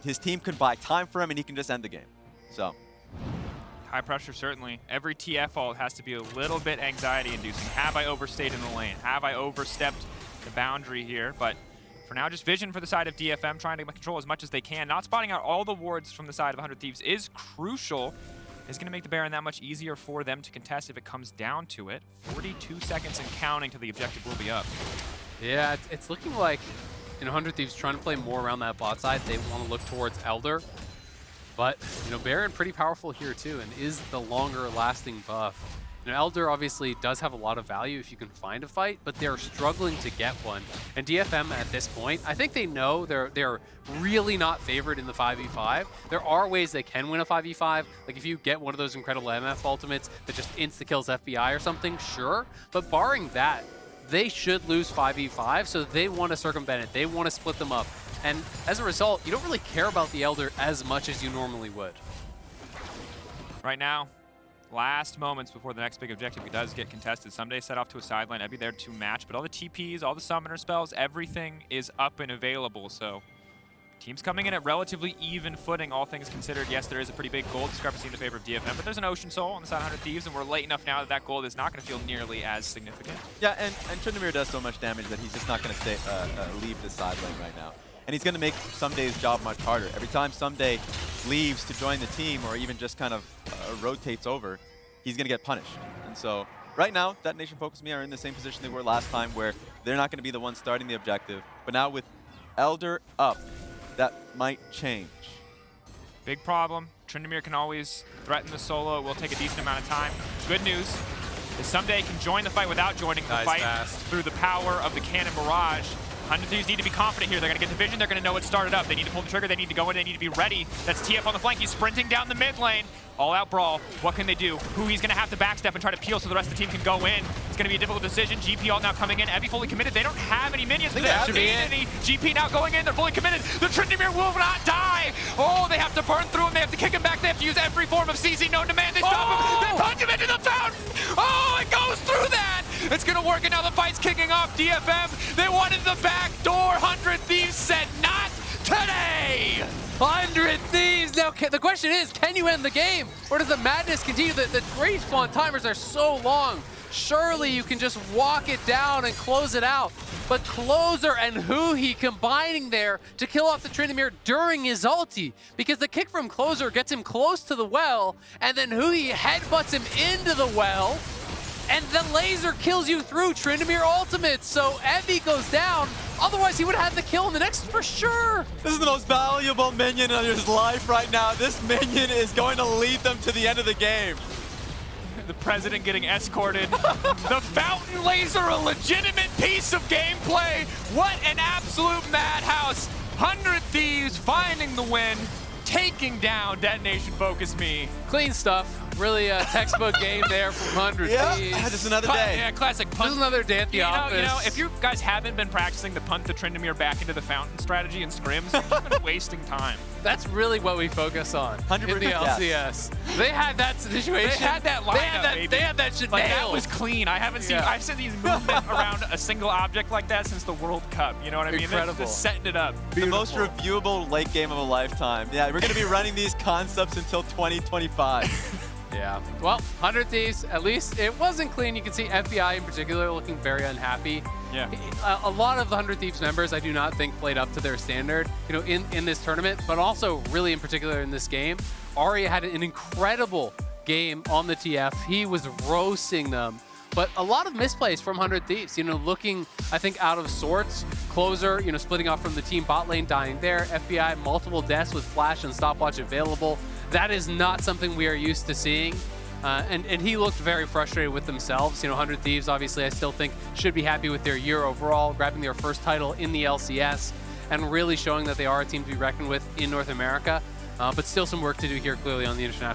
His team could buy time for him, and he can just end the game. So high pressure, certainly. Every TF ult has to be a little bit anxiety-inducing. Have I overstayed in the lane? Have I overstepped the boundary here? But for now, just vision for the side of DFM, trying to control as much as they can. Not spotting out all the wards from the side of 100 Thieves is crucial. It's going to make the Baron that much easier for them to contest if it comes down to it. 42 seconds and counting till the objective will be up. Yeah, it's looking like 100 Thieves trying to play more around that bot side. They want to look towards Elder. But, Baron pretty powerful here too, and is the longer lasting buff. Elder obviously does have a lot of value if you can find a fight, but they're struggling to get one. And DFM at this point, I think they know they're really not favored in the 5v5. There are ways they can win a 5v5. Like if you get one of those incredible MF ultimates that just insta-kills FBI or something, sure. But barring that, they should lose 5v5, so they want to circumvent it. They want to split them up. And as a result, you don't really care about the Elder as much as you normally would. Right now, last moments before the next big objective does get contested. Ssumday set off to a sideline. Evi there to match, but all the TPs, all the summoner spells, everything is up and available. So teams coming in at relatively even footing, all things considered. Yes, there is a pretty big gold discrepancy in the favor of DFM, but there's an Ocean Soul on the side of 100 Thieves, and we're late enough now that that gold is not going to feel nearly as significant. Yeah, and Tryndamere does so much damage that he's just not going to leave the side lane right now. And he's going to make Ssumday's job much harder. Every time Ssumday leaves to join the team or even just kind of rotates over, he's going to get punished. And so right now, DetonatioN FocusMe are in the same position they were last time where they're not going to be the ones starting the objective. But now with Elder up, that might change. Big problem. Tryndamere can always threaten the solo. It will take a decent amount of time. Good news is Ssumday can join the fight without joining the fight through the power of the Cannon Barrage. 100 Thieves need to be confident here. They're going to get the vision. They're going to know it started up. They need to pull the trigger. They need to go in. They need to be ready. That's TF on the flank. He's sprinting down the mid lane. All-out brawl. What can they do? Huhi's going to have to backstep and try to peel so the rest of the team can go in. It's going to be a difficult decision. GP ult now coming in. Evi fully committed. They don't have any minions, but they don't need any. GP now going in. They're fully committed. The Tryndamere will not die. Oh, they have to burn through him. They have to kick him back. They have to use every form of CC known to man. They stop him. They punch him into the fountain. Oh, it goes through that. It's going to work, and now the fight's kicking off. DFM, they wanted the back door. 100 Thieves said not today. 100 Thieves! Now, the question is, can you end the game? Or does the madness continue? The respawn timers are so long. Surely you can just walk it down and close it out. But Closer and Huhi combining there to kill off the Tryndamere during his ulti. Because the kick from Closer gets him close to the well, and then Huhi headbutts him into the well. And the laser kills you through Tryndamere ultimate, so Evi goes down. Otherwise, he would have had the kill in the next for sure. This is the most valuable minion of his life right now. This minion is going to lead them to the end of the game. The president getting escorted. The fountain laser, a legitimate piece of gameplay. What an absolute madhouse. 100 Thieves finding the win, taking down Detonation FocusMe. Clean stuff. Really a textbook game there from 100 Thieves. Yeah, just another day. Yeah, classic punt. Just another day at the office. You know, if you guys haven't been practicing the punt the Tryndamere back into the fountain strategy in scrims, you've been wasting time. That's really what we focus on 100%, in the LCS. yes. They had that situation. They had that lineup, They had that shit like, that nailed. was clean. I haven't seen, I've seen these movement around a single object like that since the World Cup. You know what I mean? Incredible. They're just setting it up. The most reviewable late game of a lifetime. Yeah, we're going to be running these concepts until 2025. Yeah. Well, 100 Thieves, at least it wasn't clean. You can see FBI in particular looking very unhappy. Yeah. A lot of the 100 Thieves members I do not think played up to their standard, you know, in this tournament, but also really in particular in this game. Aria had an incredible game on the TF. He was roasting them. But a lot of misplays from 100 Thieves, you know, looking, I think, out of sorts. Closer, you know, splitting off from the team, bot lane dying there. FBI, multiple deaths with flash and stopwatch available. That is not something we are used to seeing. And he looked very frustrated with themselves. You know, 100 Thieves, obviously, I still think should be happy with their year overall, grabbing their first title in the LCS, and really showing that they are a team to be reckoned with in North America. But still some work to do here, clearly, on the international